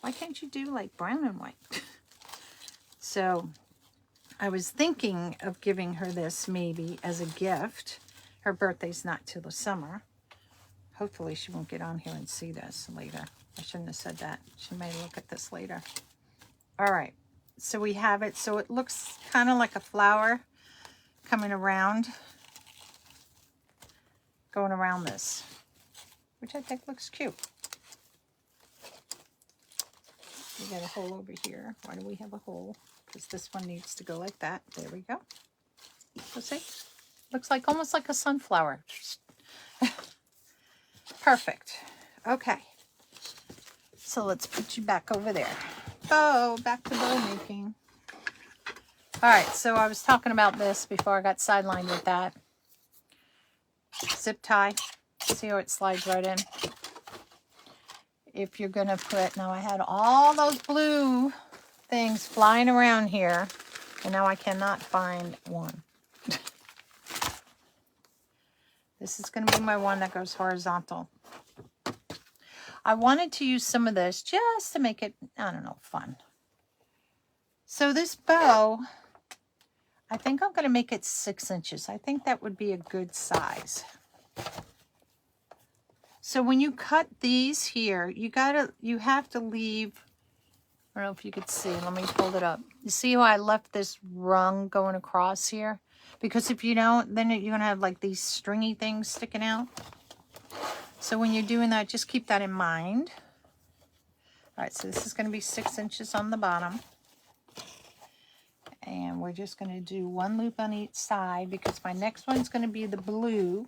A: Why can't you do like brown and white? So I was thinking of giving her this maybe as a gift. Her birthday's not till the summer. Hopefully she won't get on here and see this later. I shouldn't have said that. She may look at this later. All right. So we have it. So it looks kind of like a flower coming around. Going around this. Which I think looks cute. We got a hole over here. Why do we have a hole? Because this one needs to go like that. There we go. So see? Looks like almost like a sunflower. Perfect. Okay. So let's put you back over there. Bow, back to bow making. All right, so I was talking about this before I got sidelined with that. Zip tie. See how it slides right in? If you're gonna put, now I had all those blue things flying around here, and now I cannot find one. This is gonna be my one that goes horizontal. I wanted to use some of this just to make it, I don't know, fun. So this bow, I think I'm going to make it 6 inches. I think that would be a good size. So when you cut these here, you have to leave, I don't know if you could see, let me hold it up. You see how I left this rung going across here? Because if you don't, then you're going to have like these stringy things sticking out. So when you're doing that, just keep that in mind. All right, so this is going to be 6 inches on the bottom. And we're just going to do one loop on each side because my next one's going to be the blue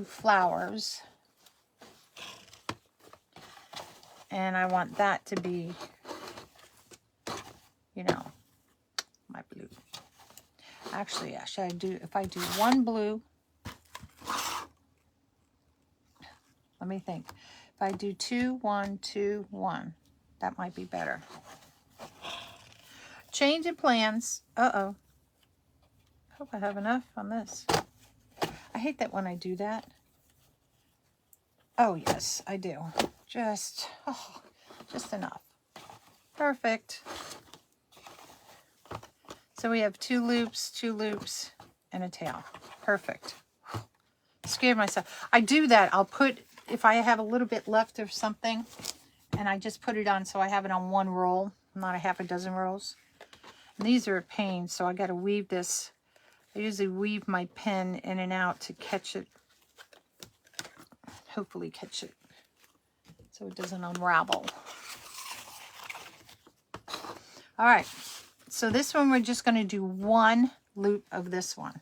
A: flowers. And I want that to be, you know, my blue. Actually, if I do one blue, let me think. If I do 2, 1, 2, 1, that might be better. Change in plans. Uh-oh. Hope I have enough on this. I hate that when I do that. Oh, yes, I do. Just enough. Perfect. So we have 2 loops, and a tail. Perfect. Scared myself. I do that. I'll put, if I have a little bit left of something, and I just put it on so I have it on one roll, not a half a dozen rolls. And these are a pain, so I got to weave this. I usually weave my pen in and out to catch it. Hopefully catch it so it doesn't unravel. All right, so this one we're just going to do one loop of this one.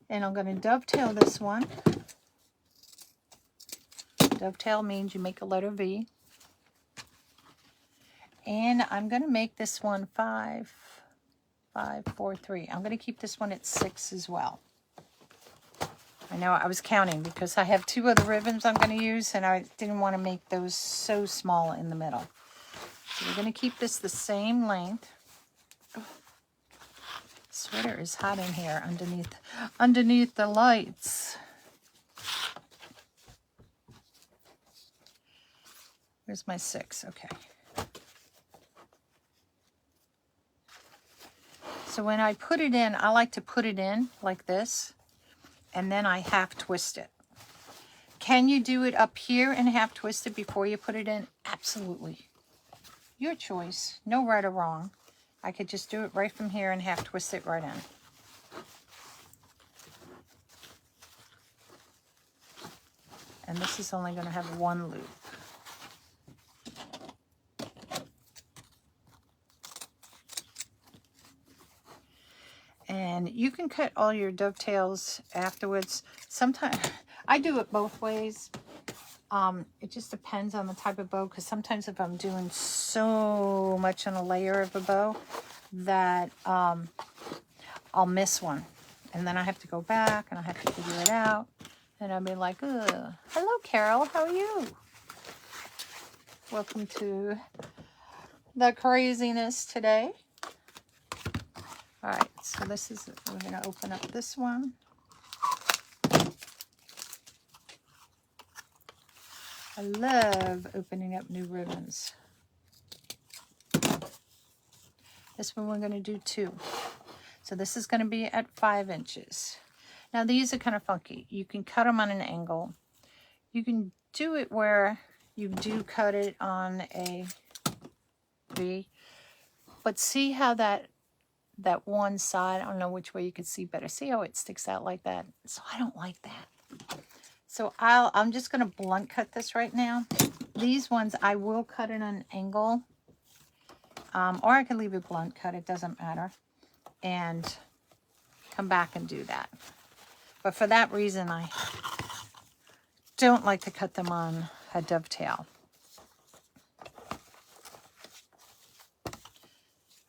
A: And I'm going to dovetail this one. Dovetail means you make a letter V. And I'm going to make this one 5, 5, 4, 3. I'm going to keep this one at 6 as well. I know I was counting because I have 2 other ribbons I'm going to use, and I didn't want to make those so small in the middle. So we're going to keep this the same length. Oh, sweater is hot in here underneath the lights. Where's my 6? Okay. So when I put it in, I like to put it in like this, and then I half twist it. Can you do it up here and half twist it before you put it in? Absolutely. Your choice. No right or wrong. I could just do it right from here and half twist it right in. And this is only going to have one loop. And you can cut all your dovetails afterwards. Sometimes, I do it both ways. It just depends on the type of bow, because sometimes if I'm doing so much on a layer of a bow that I'll miss one. And then I have to go back and I have to figure it out. And I'll be like, ugh. Hello, Carol. How are you? Welcome to the craziness today. All right, so this is, we're going to open up this one. I love opening up new ribbons. This one we're going to do 2. So this is going to be at 5 inches. Now these are kind of funky. You can cut them on an angle. You can do it where you do cut it on a V. But see how that one side, I don't know which way you can see better. See how it sticks out like that? So I don't like that. So I'm just going to blunt cut this right now. These ones I will cut it on an angle. Or I can leave it blunt cut. It doesn't matter. And come back and do that. But for that reason, I don't like to cut them on a dovetail.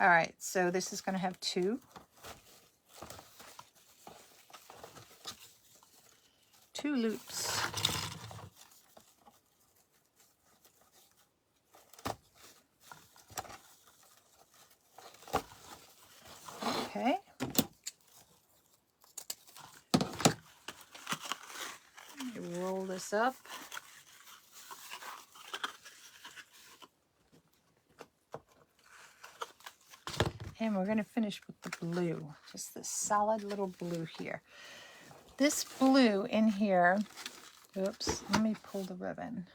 A: All right, so this is going to have 2. 2 loops. Okay. Let me roll this up. And we're going to finish with the blue, just this solid little blue here. This blue in here, oops, let me pull the ribbon.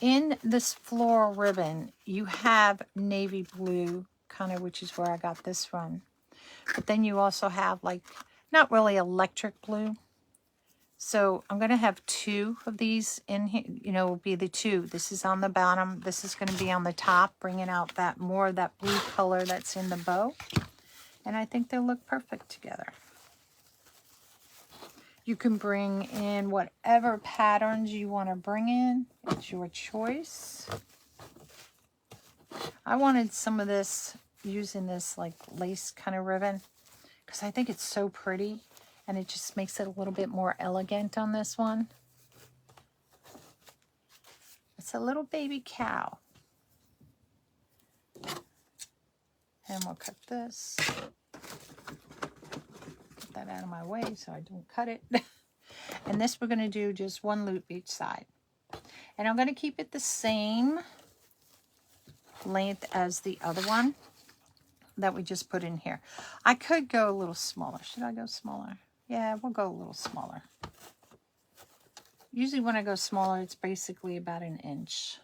A: In this floral ribbon, you have navy blue, kind of, which is where I got this from. But then you also have like, not really electric blue. So I'm going to have 2 of these in here, you know, will be the 2. This is on the bottom. This is going to be on the top, bringing out that more of that blue color that's in the bow. And I think they'll look perfect together. You can bring in whatever patterns you want to bring in. It's your choice. I wanted some of this, using this like lace kind of ribbon, because I think it's so pretty. And it just makes it a little bit more elegant on this one. It's a little baby cow. And we'll cut this. Get that out of my way so I don't cut it. And this we're going to do just 1 loop each side. And I'm going to keep it the same length as the other one that we just put in here. I could go a little smaller. Should I go smaller? Yeah, we'll go a little smaller. Usually when I go smaller, it's basically about 1 inch.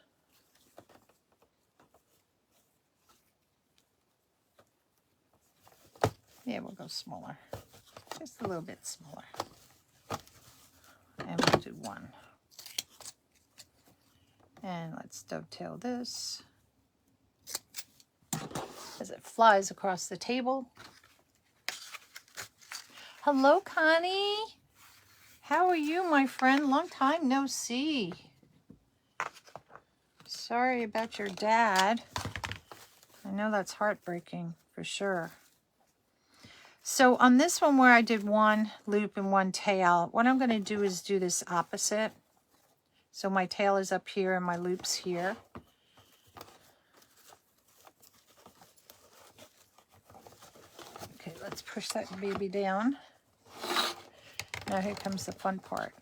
A: Yeah, we'll go smaller. Just a little bit smaller. And we'll do 1. And let's dovetail this as it flies across the table. Hello, Connie. How are you, my friend? Long time no see. Sorry about your dad. I know that's heartbreaking for sure. So on this one where I did 1 loop and 1 tail, what I'm going to do is do this opposite. So my tail is up here and my loop's here. Okay, let's push that baby down. Now here comes the fun part.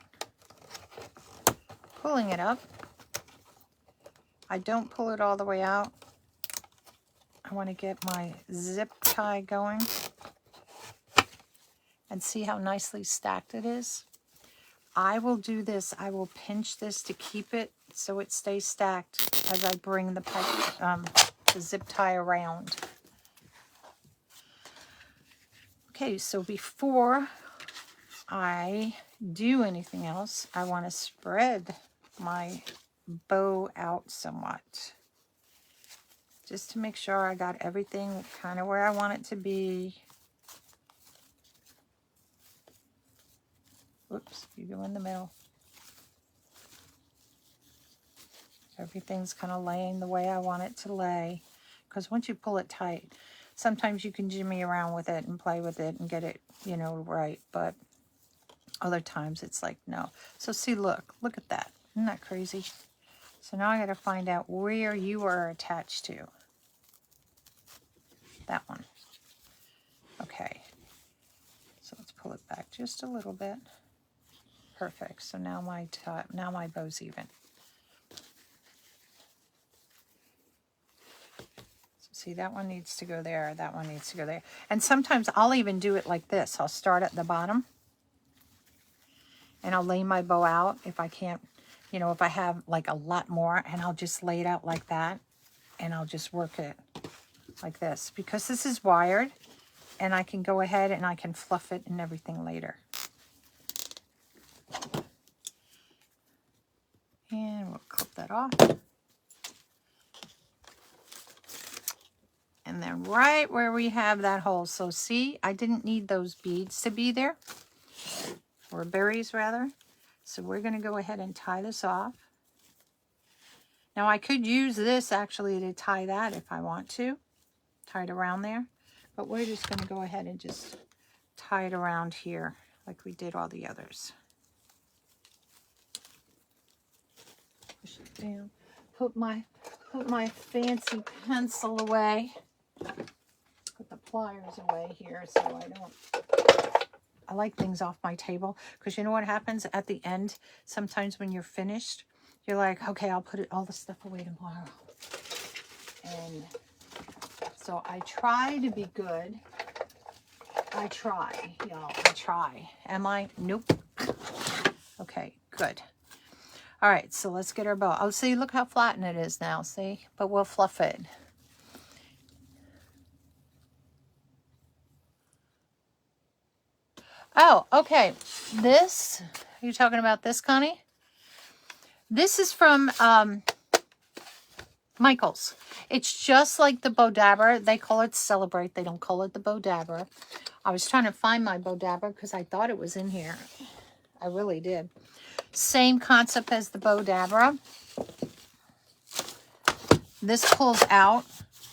A: pulling it up. I don't pull it all the way out. I want to get my zip tie going and see how nicely stacked it is. I will do this. I will pinch this to keep it so it stays stacked as I bring the zip tie around. Okay, so before I do anything else, I want to spread my bow out somewhat, just to make sure I got everything kind of where I want it to be. Whoops, you go in the middle. Everything's kind of laying the way I want it to lay, because once you pull it tight, sometimes you can jimmy around with it and play with it and get it, you know, right, but other times it's like, no. So see, look at that. Isn't that crazy? So now I got to find out where you are attached to. That one. Okay. So let's pull it back just a little bit. Perfect. So now my bow's even. So see, that one needs to go there. That one needs to go there. And sometimes I'll even do it like this. I'll start at the bottom. And I'll lay my bow out if I can't, you know, if I have like a lot more, and I'll just lay it out like that, and I'll just work it like this, because this is wired, and I can go ahead and I can fluff it and everything later. And we'll clip that off. And then right where we have that hole, so see, I didn't need those beads to be there, or berries rather. So we're going to go ahead and tie this off. Now I could use this actually to tie that if I want to. Tie it around there. But we're just going to go ahead and just tie it around here like we did all the others. Push it down. Put my fancy pencil away. Put the pliers away here so I don't... I like things off my table, because you know what happens at the end? Sometimes when you're finished, you're like, okay, I'll put all the stuff away tomorrow. And so I try to be good. I try, y'all. I try. Am I? Nope. Okay, good. All right, so let's get our bow. Oh, see, look how flattened it is now, see? But we'll fluff it. Oh, okay. This, are you talking about this, Connie? This is from Michael's. It's just like the bow dabber. They call it Celebrate. They don't call it the bow dabber. I was trying to find my bow dabber because I thought it was in here. I really did. Same concept as the bow dabber. This pulls out,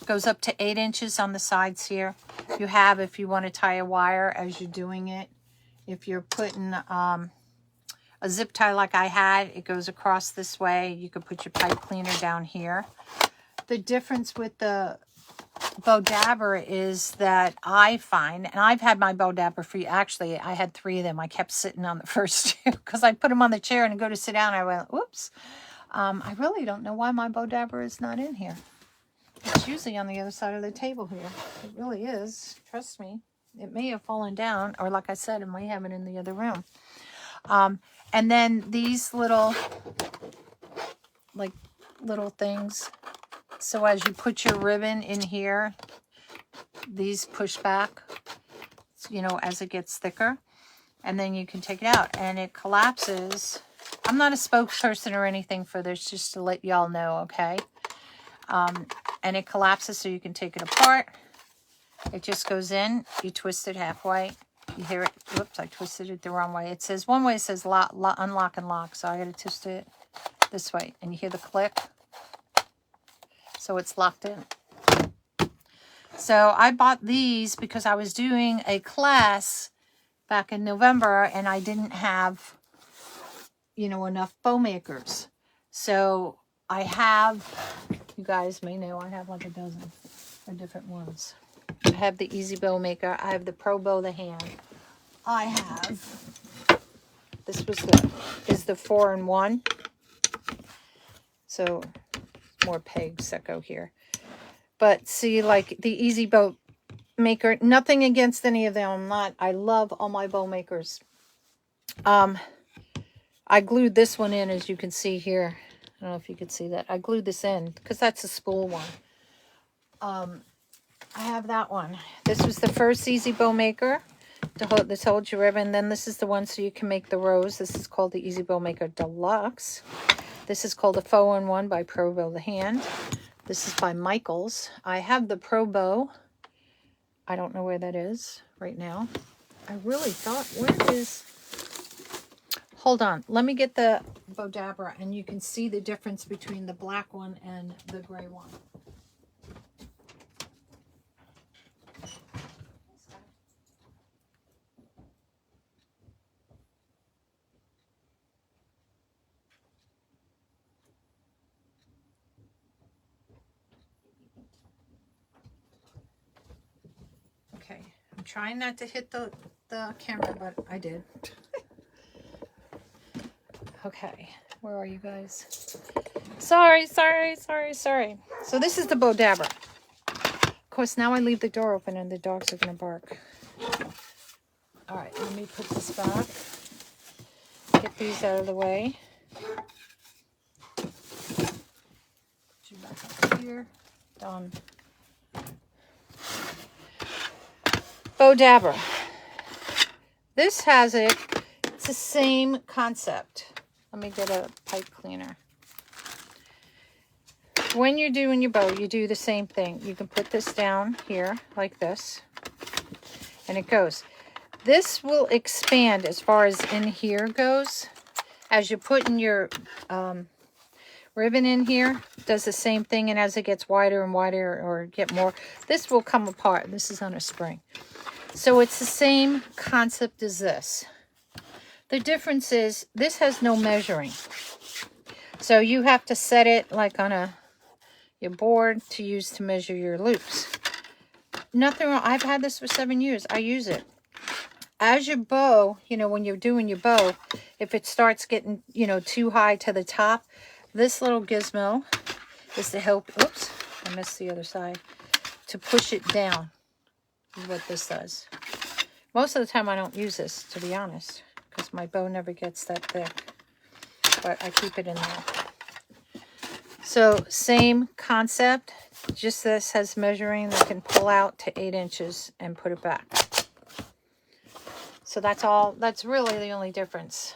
A: goes up to 8 inches on the sides here. You have, if you want to tie a wire as you're doing it. If you're putting a zip tie like I had, it goes across this way. You could put your pipe cleaner down here. The difference with the bow dabber is that I find, and I've had my bow dabber for you. Actually, I had 3 of them. I kept sitting on the first 2 because I put them on the chair and I go to sit down. I went, oops. I really don't know why my bow dabber is not in here. It's usually on the other side of the table here. It really is. Trust me. It may have fallen down, or like I said, it may have it in the other room. And then these little, like, little things. So as you put your ribbon in here, these push back, you know, as it gets thicker. And then you can take it out, and it collapses. I'm not a spokesperson or anything for this, just to let y'all know, okay? And it collapses so you can take it apart. It just goes in, you twist it halfway, you hear it, whoops, I twisted it the wrong way. It says, one way it says unlock and lock, so I gotta twist it this way, and you hear the click, so it's locked in. So I bought these because I was doing a class back in November, and I didn't have, you know, enough bow makers. So I have, you guys may know, I have like a dozen of different ones. I have the Easy Bow Maker. I have the Pro Bow the hand. I have, this is the 4-in-1. So more pegs that go here. But see, like the Easy Bow Maker, nothing against any of them. I love all my bow makers. I glued this one in, as you can see here. I don't know if you could see that. I glued this in because that's a spool one. I have that one. This was the first Easy Bow Maker. This holds your ribbon. Then this is the one so you can make the rose. This is called the Easy Bow Maker Deluxe. This is called the Faux in One by Pro Bow the Hand. This is by Michaels. I have the Pro Bow. I don't know where that is right now. I really thought, where is... Hold on. Let me get the Bodabra, and you can see the difference between the black one and the gray one. Okay, I'm trying not to hit the camera, but I did. Okay, where are you guys? Sorry. So this is the Bodabra. Of course, now I leave the door open and the dogs are going to bark. All right, let me put this back. Get these out of the way. Put you back up here. Done. Bodabra. This has it. It's the same concept. Let me get a pipe cleaner. When you're doing your bow, you do the same thing. You can put this down here like this, and it goes. This will expand as far as in here goes. As you're putting your ribbon in here, it does the same thing, and as it gets wider and wider or get more, this will come apart. This is on a spring. So it's the same concept as this. The difference is this has no measuring. So you have to set it like on your board to use to measure your loops. Nothing wrong. I've had this for 7 years. I use it. As your bow, when you're doing your bow, if it starts getting, too high to the top, this little gizmo is to help, oops, I missed the other side, to push it down is what this does. Most of the time I don't use this, to be honest, because my bow never gets that thick, but I keep it in there. So same concept, just this has measuring that can pull out to 8 inches and put it back. So that's all, that's really the only difference.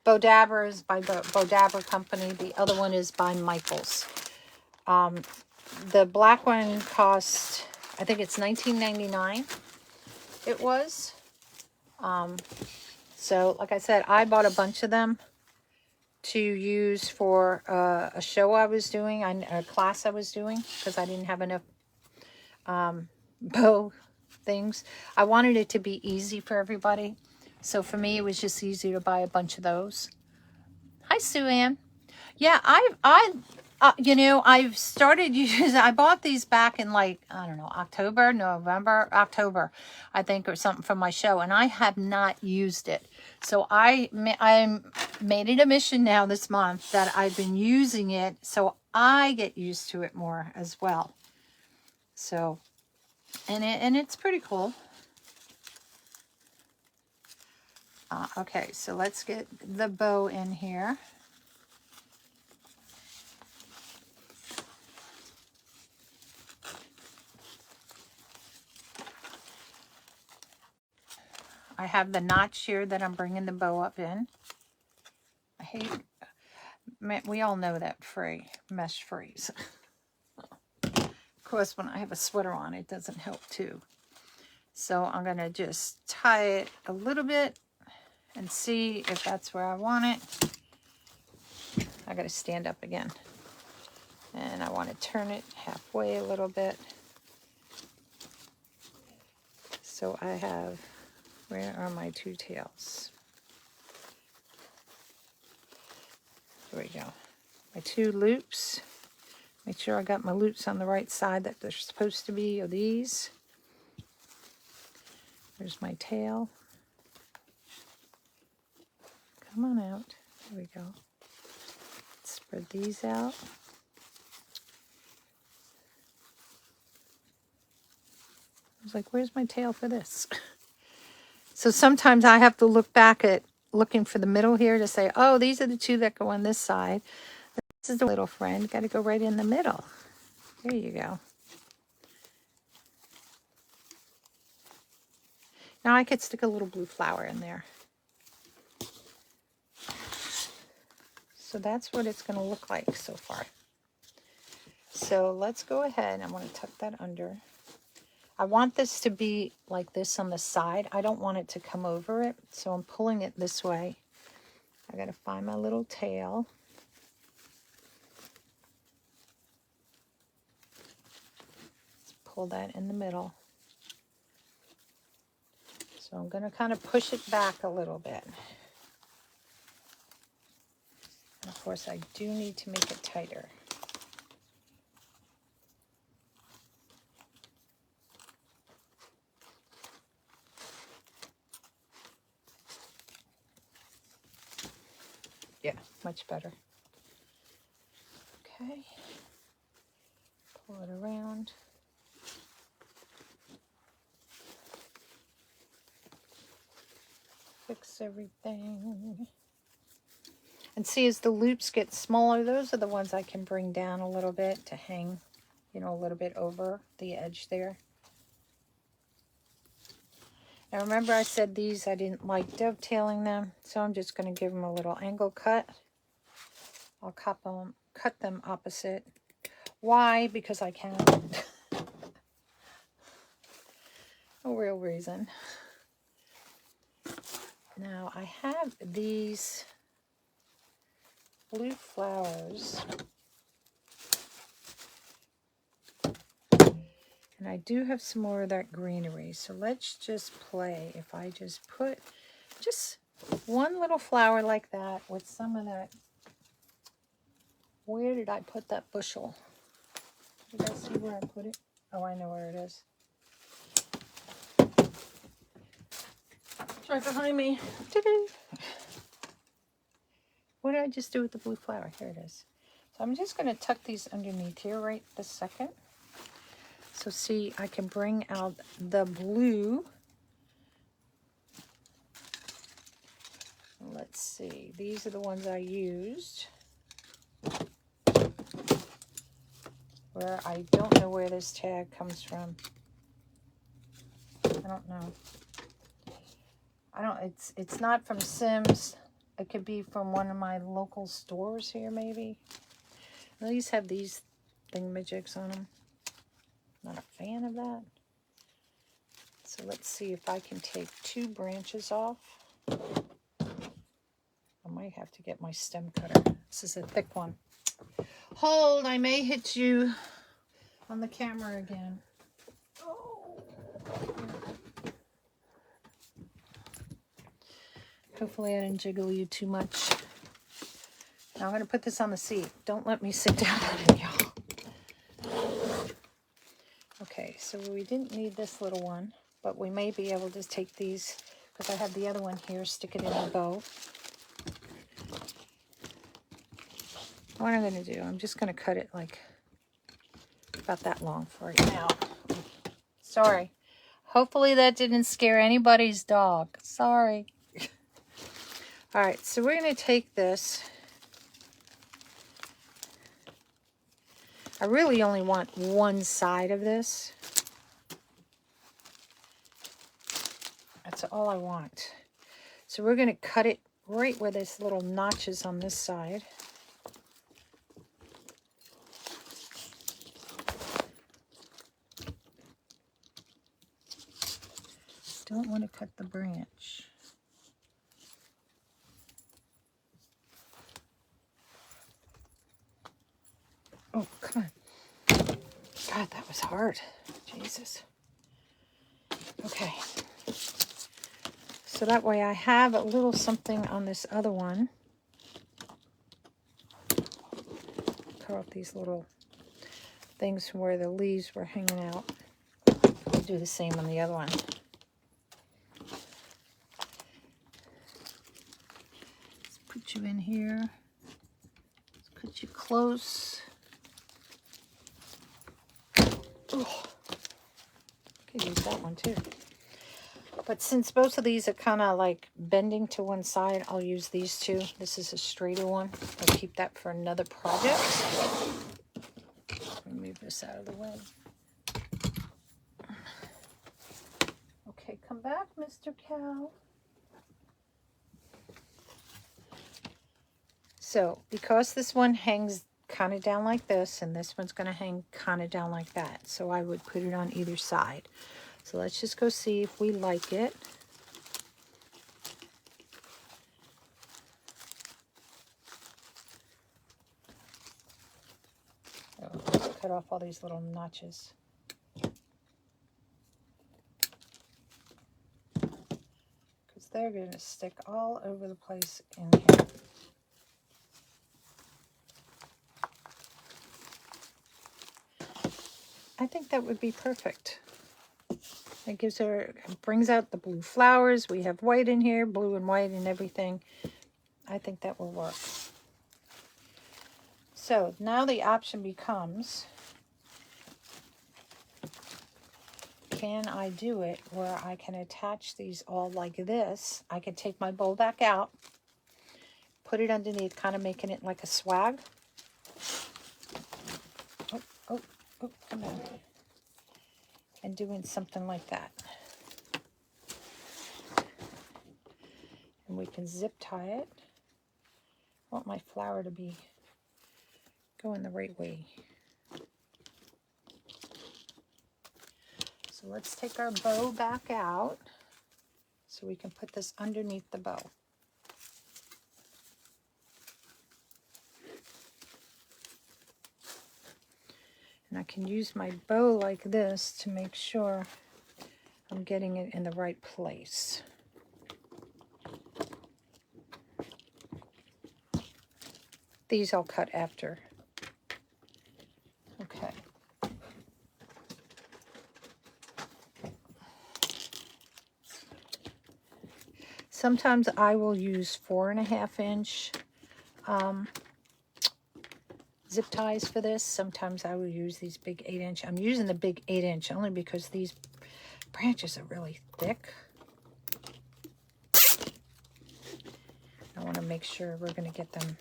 A: Bodabra is by the Bodabra company. The other one is by Michaels. The black one cost, I think it's $19.99. It was. So like I said, I bought a bunch of them to use for a show I was doing, a class I was doing, because I didn't have enough bow things. I wanted it to be easy for everybody. So for me, it was just easy to buy a bunch of those. Hi, Sue Ann. Yeah, I've started using, I bought these back in like, I don't know, October, I think, or something from my show. And I have not used it. So I made it a mission now this month that I've been using it. So I get used to it more as well. So, and it's pretty cool. Okay, so let's get the bow in here. I have the notch here that I'm bringing the bow up in. I hate, we all know that mesh phrase. Of course, when I have a sweater on, it doesn't help too. So I'm going to just tie it a little bit and see if that's where I want it. I got to stand up again. And I want to turn it halfway a little bit. So I have, where are my two tails? There we go. My two loops. Make sure I got my loops on the right side that they're supposed to be, are these. There's my tail. Come on out. There we go. Spread these out. was like, where's my tail for this? So sometimes I have to look back at looking for the middle here to say, oh, these are the two that go on this side. This is the little friend. Got to go right in the middle. There you go. Now I could stick a little blue flower in there. So that's what it's going to look like so far. So let's go ahead. I'm going to tuck that under. I want this to be like this on the side. I don't want it to come over it. So I'm pulling it this way. I got to find my little tail. Let's pull that in the middle. So I'm going to kind of push it back a little bit. And of course, I do need to make it tighter. Yeah, much better. Okay. Pull it around. Fix everything. And see, as the loops get smaller, those are the ones I can bring down a little bit to hang, you know, a little bit over the edge there. Now remember I said these, I didn't like dovetailing them, so I'm just going to give them a little angle cut. I'll cut them opposite. Why? Because I can. No real reason. Now I have these blue flowers. And I do have some more of that greenery. So let's just play. If I just put just one little flower like that with some of that. Where did I put that bushel? Did I see where I put it? Oh, I know where it is. It's right behind me. Ta-da! What did I just do with the blue flower? Here it is. So I'm just going to tuck these underneath here right this second. So see, I can bring out the blue. Let's see. These are the ones I used. Where I don't know where this tag comes from. I don't know. It's not from Sims. It could be from one of my local stores here, maybe. These have these thingamajigs on them. Not a fan of that. So let's see if I can take 2 branches off. I might have to get my stem cutter. This is a thick one. Hold, I may hit you on the camera again. Oh. Hopefully I didn't jiggle you too much. Now I'm going to put this on the seat. Don't let me sit down on it, y'all. Okay, so we didn't need this little one, but we may be able to take these, because I have the other one here, stick it in the bow. What I'm going to do, I'm just going to cut it like about that long for right now. Sorry. Hopefully that didn't scare anybody's dog. Sorry. All right, so we're going to take this. I really only want one side of this. That's all I want. So we're going to cut it right where this little notch is on this side. Don't want to cut the branch. Oh, come on. God, that was hard. Jesus. Okay. So that way I have a little something on this other one. Cut off these little things from where the leaves were hanging out. I'll do the same on the other one. Let's put you in here. Let's put you close. Oh, could use that one too. But since both of these are kind of like bending to one side, I'll use these two. This is a straighter one. I'll keep that for another project. Let me move this out of the way. Okay, come back, Mr. Cow. So, because this one hangs kind of down like this, and this one's going to hang kind of down like that, so I would put it on either side. So let's just go see if we like it. Oh, let's cut off all these little notches. Because they're going to stick all over the place in here. I think that would be perfect. It gives her, brings out the blue flowers. We have white in here, blue and white and everything. I think that will work. So now the option becomes, can I do it where I can attach these all like this? I can take my bowl back out, put it underneath, kind of making it like a swag. Oh, come on. And doing something like that. And we can zip tie it. I want my flower to be going the right way. So let's take our bow back out so we can put this underneath the bow. And I can use my bow like this to make sure I'm getting it in the right place. These I'll cut after. Okay. Sometimes I will use 4.5 inch zip ties for this. Sometimes I will use these big 8 inch. I'm using the big 8 inch only because these branches are really thick. I want to make sure we're going to get them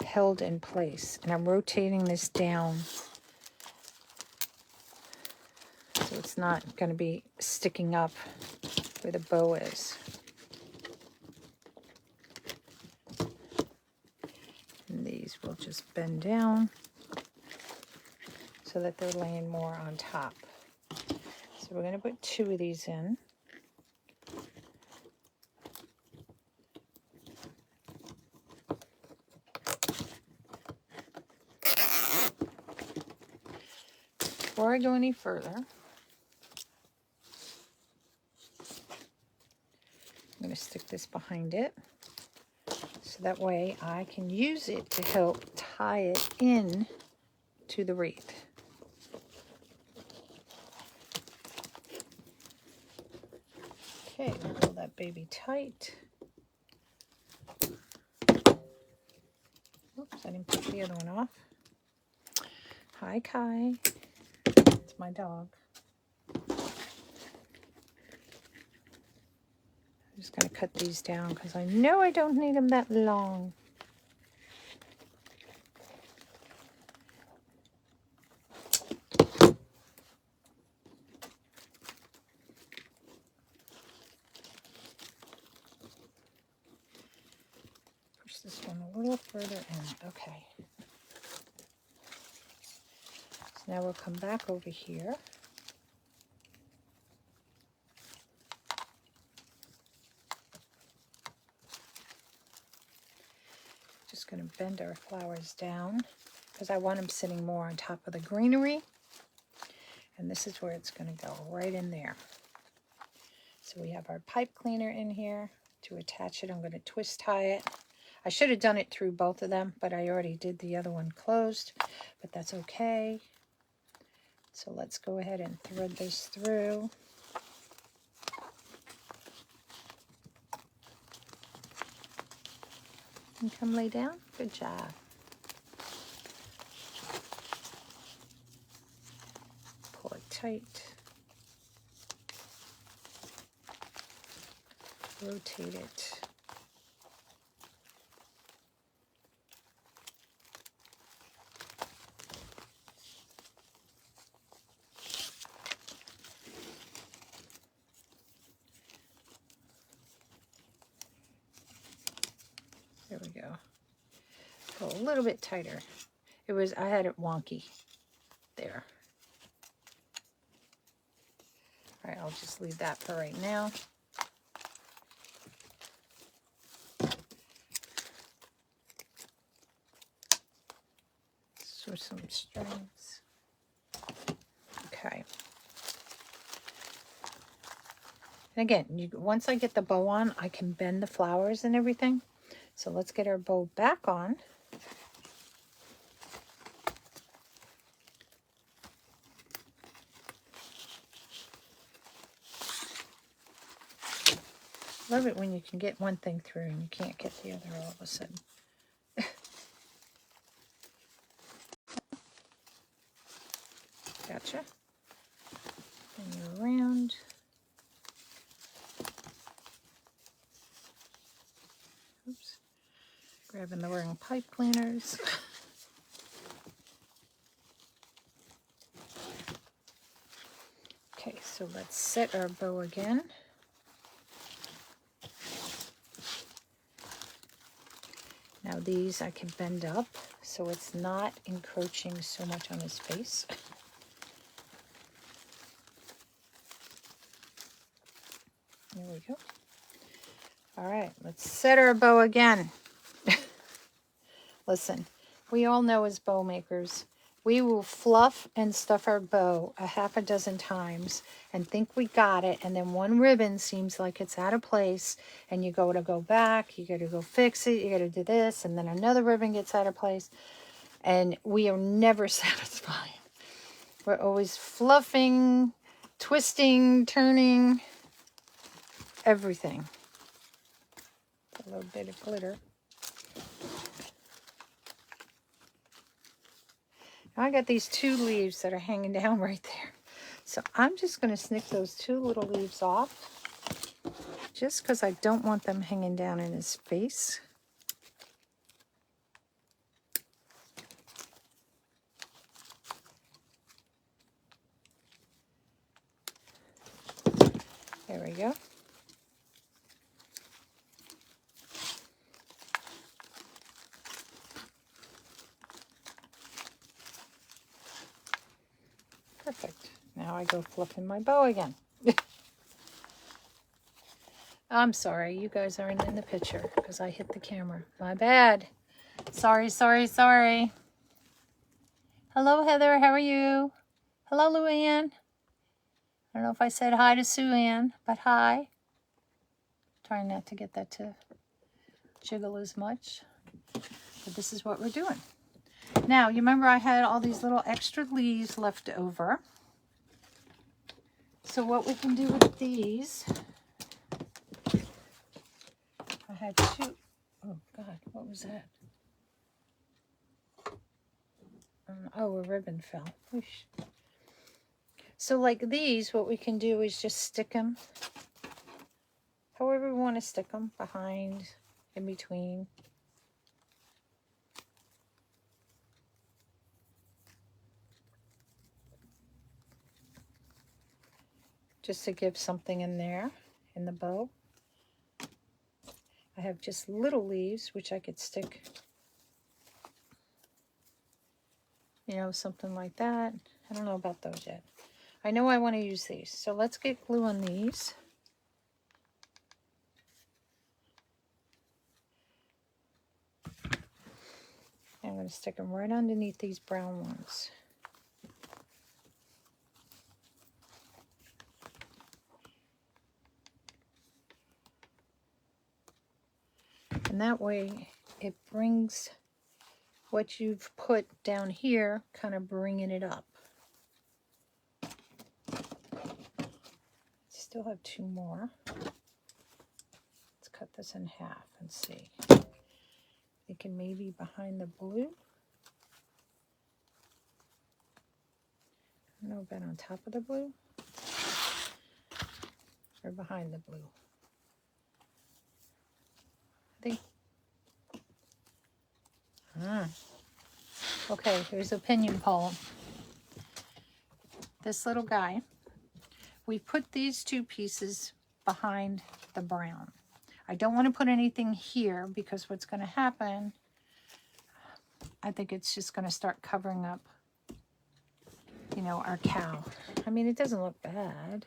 A: held in place. And I'm rotating this down so it's not going to be sticking up where the bow is. And these will just bend down so that they're laying more on top. So we're going to put 2 of these in. Before I go any further, I'm going to stick this behind it so that way I can use it to help tie it in to the wreath. Okay, pull that baby tight. Oops, I didn't put the other one off. Hi, Kai. It's my dog. I'm just going to cut these down because I know I don't need them that long. Push this one a little further in. Okay. So now we'll come back over here. Just going to bend our flowers down because I want them sitting more on top of the greenery. And this is where it's going to go, right in there. So we have our pipe cleaner in here. To attach it, I'm going to twist tie it. I should have done it through both of them, but I already did the other one closed, but that's okay. So let's go ahead and thread this through. And come lay down. Good job. Pull it tight. rotate it. There we go. Go a little bit tighter. I had it wonky there. All right, I'll just leave that for right now. So some strings. Okay. And again, once I get the bow on, I can bend the flowers and everything. So let's get our bow back on. Love it when you can get one thing through and you can't get the other all of a sudden. Gotcha. And you're around. Oops. Grabbing the wrong pipe cleaners. Okay, so let's set our bow again. Now these I can bend up so it's not encroaching so much on his face. There we go. All right, let's set our bow again. Listen, we all know as bow makers, we will fluff and stuff our bow a half a dozen times and think we got it, and then one ribbon seems like it's out of place, and you go to go back, you got to go fix it, you got to do this, and then another ribbon gets out of place, and we are never satisfied. We're always fluffing, twisting, turning, everything. A little bit of glitter. Now I got these 2 leaves that are hanging down right there. So I'm just going to snip those 2 little leaves off, just because I don't want them hanging down in his face. There we go. Perfect. Now I go fluffing my bow again. I'm sorry, you guys aren't in the picture because I hit the camera. My bad. Sorry, sorry, sorry. Hello, Heather. How are you? Hello, Luann. I don't know if I said hi to Sue Ann, but hi. Trying not to get that to jiggle as much. But this is what we're doing. Now, you remember I had all these little extra leaves left over. So what we can do with these, I had 2, oh God, what was that? Oh, a ribbon fell. Whoosh. So like these, what we can do is just stick them, however we want to stick them, behind, in between. Just to give something in there, in the bow. I have just little leaves, which I could stick, you know, something like that. I don't know about those yet. I know I want to use these. So let's get glue on these. I'm going to stick them right underneath these brown ones. And that way it brings what you've put down here, kind of bringing it up. Still have 2 more. Let's cut this in half and see. Thinking maybe behind the blue. I don't know about on top of the blue or behind the blue. Okay, here's a opinion poll. This little guy, we put these two pieces behind the brown. I don't want to put anything here because what's going to happen, I think it's just going to start covering up, you know, our cow. I mean, it doesn't look bad.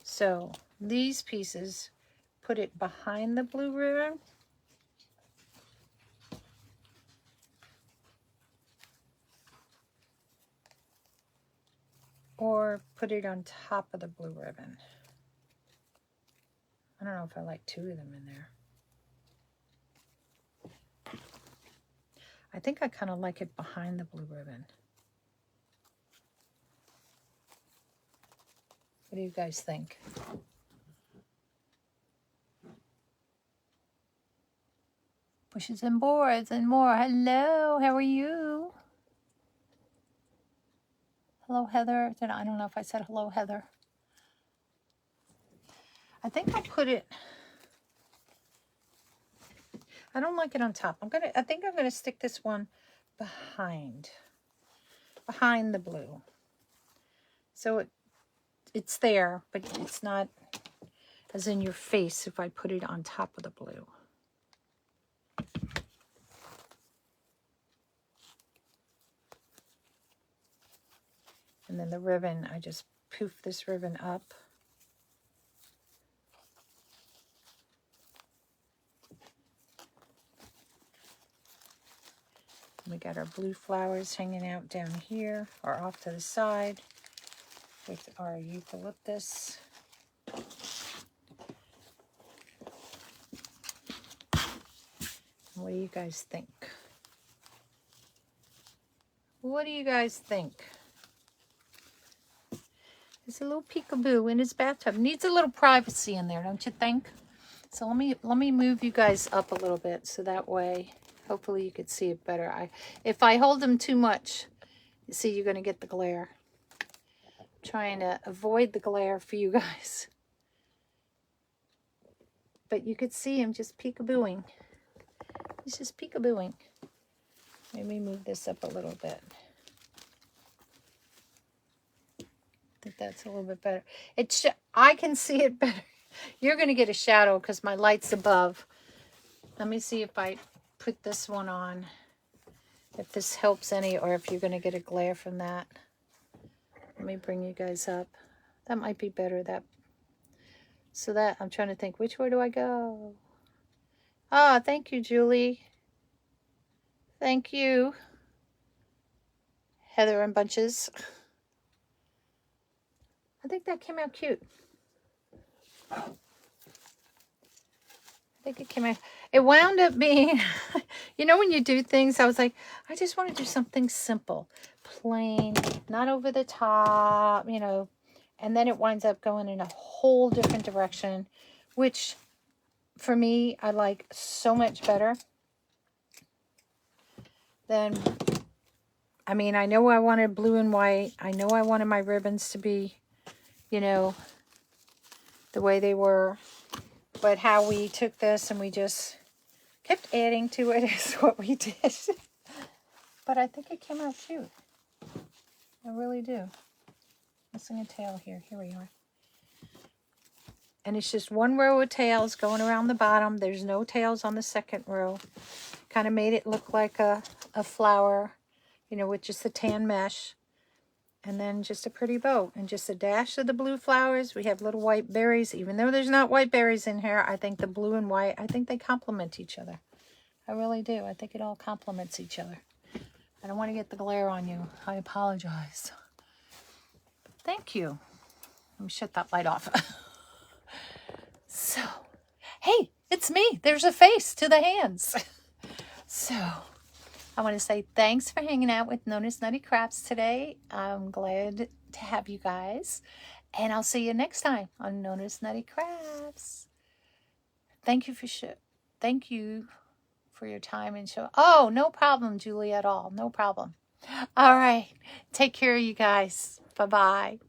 A: So these pieces, put it behind the blue ribbon. Or put it on top of the blue ribbon. I don't know if I like two of them in there. I think I kind of like it behind the blue ribbon. What do you guys think? Bushes and boards and more. Hello, how are you? Hello, Heather. I don't know if I said hello, Heather. I think I'll put it. I don't like it on top. I think I'm gonna stick this one behind the blue. So it's there, but it's not as in your face if I put it on top of the blue. And then the ribbon, I just poof this ribbon up. We got our blue flowers hanging out down here or off to the side with our eucalyptus. What do you guys think? What do you guys think? There's a little peekaboo in his bathtub. Needs a little privacy in there, don't you think? So let me move you guys up a little bit so that way, hopefully you could see it better. If I hold them too much, you see you're going to get the glare. I'm trying to avoid the glare for you guys. But you could see him just peekabooing. He's just peekabooing. Let me move this up a little bit. I think that's a little bit better. I can see it better. You're going to get a shadow because my light's above. Let me see if I put this one on. If this helps any, or if you're going to get a glare from that. Let me bring you guys up. That might be better. So that, I'm trying to think, which way do I go? Ah, thank you, Julie. Thank you. Heather and Bunches. I think that came out cute. I think it came out. It wound up being, you know, when you do things, I was like, I just want to do something simple, plain, not over the top, you know. And then it winds up going in a whole different direction, which for me, I like so much better than, I mean, I know I wanted blue and white. I know I wanted my ribbons to be, you know, the way they were. But how we took this and we just kept adding to it is what we did. But I think it came out cute. I really do. Missing a tail here. Here we are. And it's just one row of tails going around the bottom. There's no tails on the second row. Kind of made it look like a flower, you know, with just the tan mesh. And then just a pretty bow. And just a dash of the blue flowers. We have little white berries. Even though there's not white berries in here, I think the blue and white, I think they complement each other. I really do. I think it all complements each other. I don't want to get the glare on you. I apologize. Thank you. Let me shut that light off. So, hey, it's me. There's a face to the hands. So, I want to say thanks for hanging out with Nona's Nutty Crafts today. I'm glad to have you guys. And I'll see you next time on Nona's Nutty Crafts. Thank you for your time and show. Oh, no problem, Julie, at all. No problem. All right. Take care, you guys. Bye-bye.